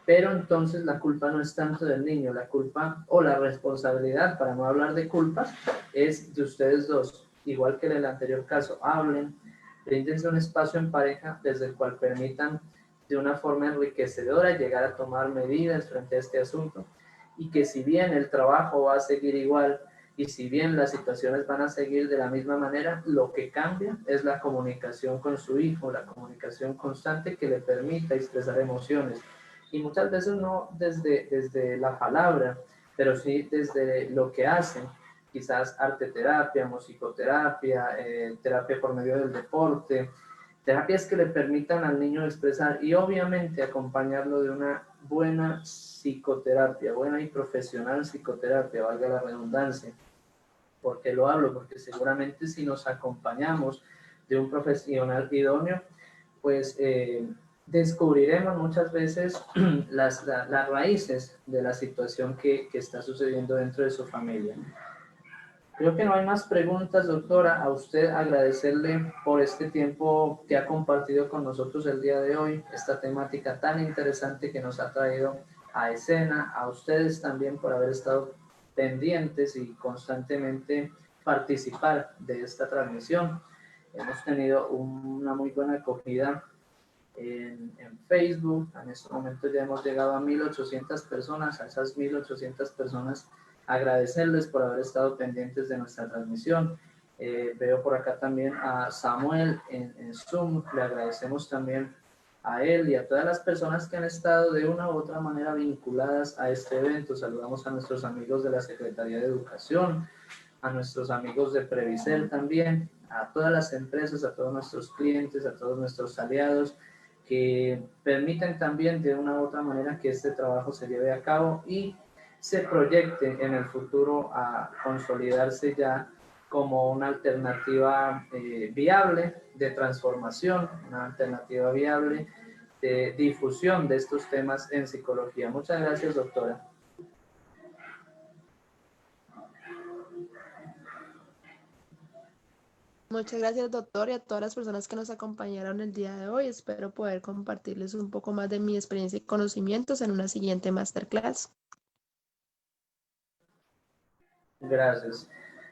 Pero entonces la culpa no es tanto del niño, la culpa o la responsabilidad, para no hablar de culpas, es de ustedes dos. Igual que en el anterior caso, hablen, bríndense un espacio en pareja desde el cual permitan de una forma enriquecedora llegar a tomar medidas frente a este asunto, y que si bien el trabajo va a seguir igual y si bien las situaciones van a seguir de la misma manera, lo que cambia es la comunicación con su hijo, la comunicación constante que le permita expresar emociones, y muchas veces no desde la palabra, pero sí desde lo que hacen, quizás arte terapia, musicoterapia, terapia por medio del deporte, terapias que le permitan al niño expresar y obviamente acompañarlo de una buena psicoterapia, buena y profesional psicoterapia, valga la redundancia. ¿Por qué lo hablo? Porque seguramente si nos acompañamos de un profesional idóneo, pues descubriremos muchas veces las raíces de la situación que está sucediendo dentro de su familia. Creo que no hay más preguntas, doctora. A usted agradecerle por este tiempo que ha compartido con nosotros el día de hoy, esta temática tan interesante que nos ha traído a escena, a ustedes también por haber estado pendientes y constantemente participar de esta transmisión. Hemos tenido una muy buena acogida en Facebook. En este momento ya hemos llegado a 1.800 personas. A esas 1.800 personas agradecerles por haber estado pendientes de nuestra transmisión. Veo por acá también a Samuel en Zoom. Le agradecemos también a él y a todas las personas que han estado de una u otra manera vinculadas a este evento. Saludamos a nuestros amigos de la Secretaría de Educación, a nuestros amigos de Previsel también, a todas las empresas, a todos nuestros clientes, a todos nuestros aliados que permiten también de una u otra manera que este trabajo se lleve a cabo y se proyecte en el futuro a consolidarse ya como una alternativa viable de transformación, una alternativa viable de difusión de estos temas en psicología. Muchas gracias, doctora. Muchas gracias, doctor, y a todas las personas que nos acompañaron el día de hoy. Espero poder compartirles un poco más de mi experiencia y conocimientos en una siguiente masterclass. Gracias.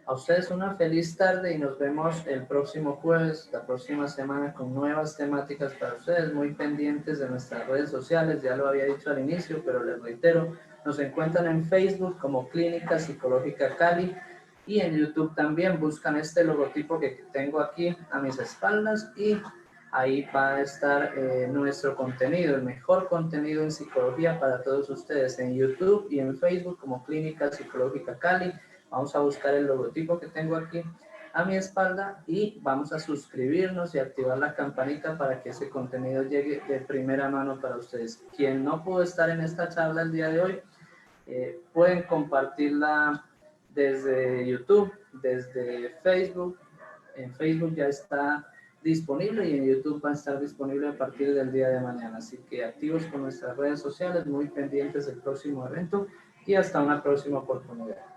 A ustedes una feliz tarde y nos vemos el próximo jueves, la próxima semana, con nuevas temáticas para ustedes, muy pendientes de nuestras redes sociales. Ya lo había dicho al inicio, pero les reitero, nos encuentran en Facebook como Clínica Psicológica Cali y en YouTube también. Buscan este logotipo que tengo aquí a mis espaldas y ahí va a estar nuestro contenido, el mejor contenido en psicología para todos ustedes en YouTube y en Facebook como Clínica Psicológica Cali. Vamos a buscar el logotipo que tengo aquí a mi espalda y vamos a suscribirnos y activar la campanita para que ese contenido llegue de primera mano para ustedes. Quien no pudo estar en esta charla el día de hoy, pueden compartirla desde YouTube, desde Facebook. En Facebook ya está disponible y en YouTube va a estar disponible a partir del día de mañana. Así que activos con nuestras redes sociales, muy pendientes del próximo evento y hasta una próxima oportunidad.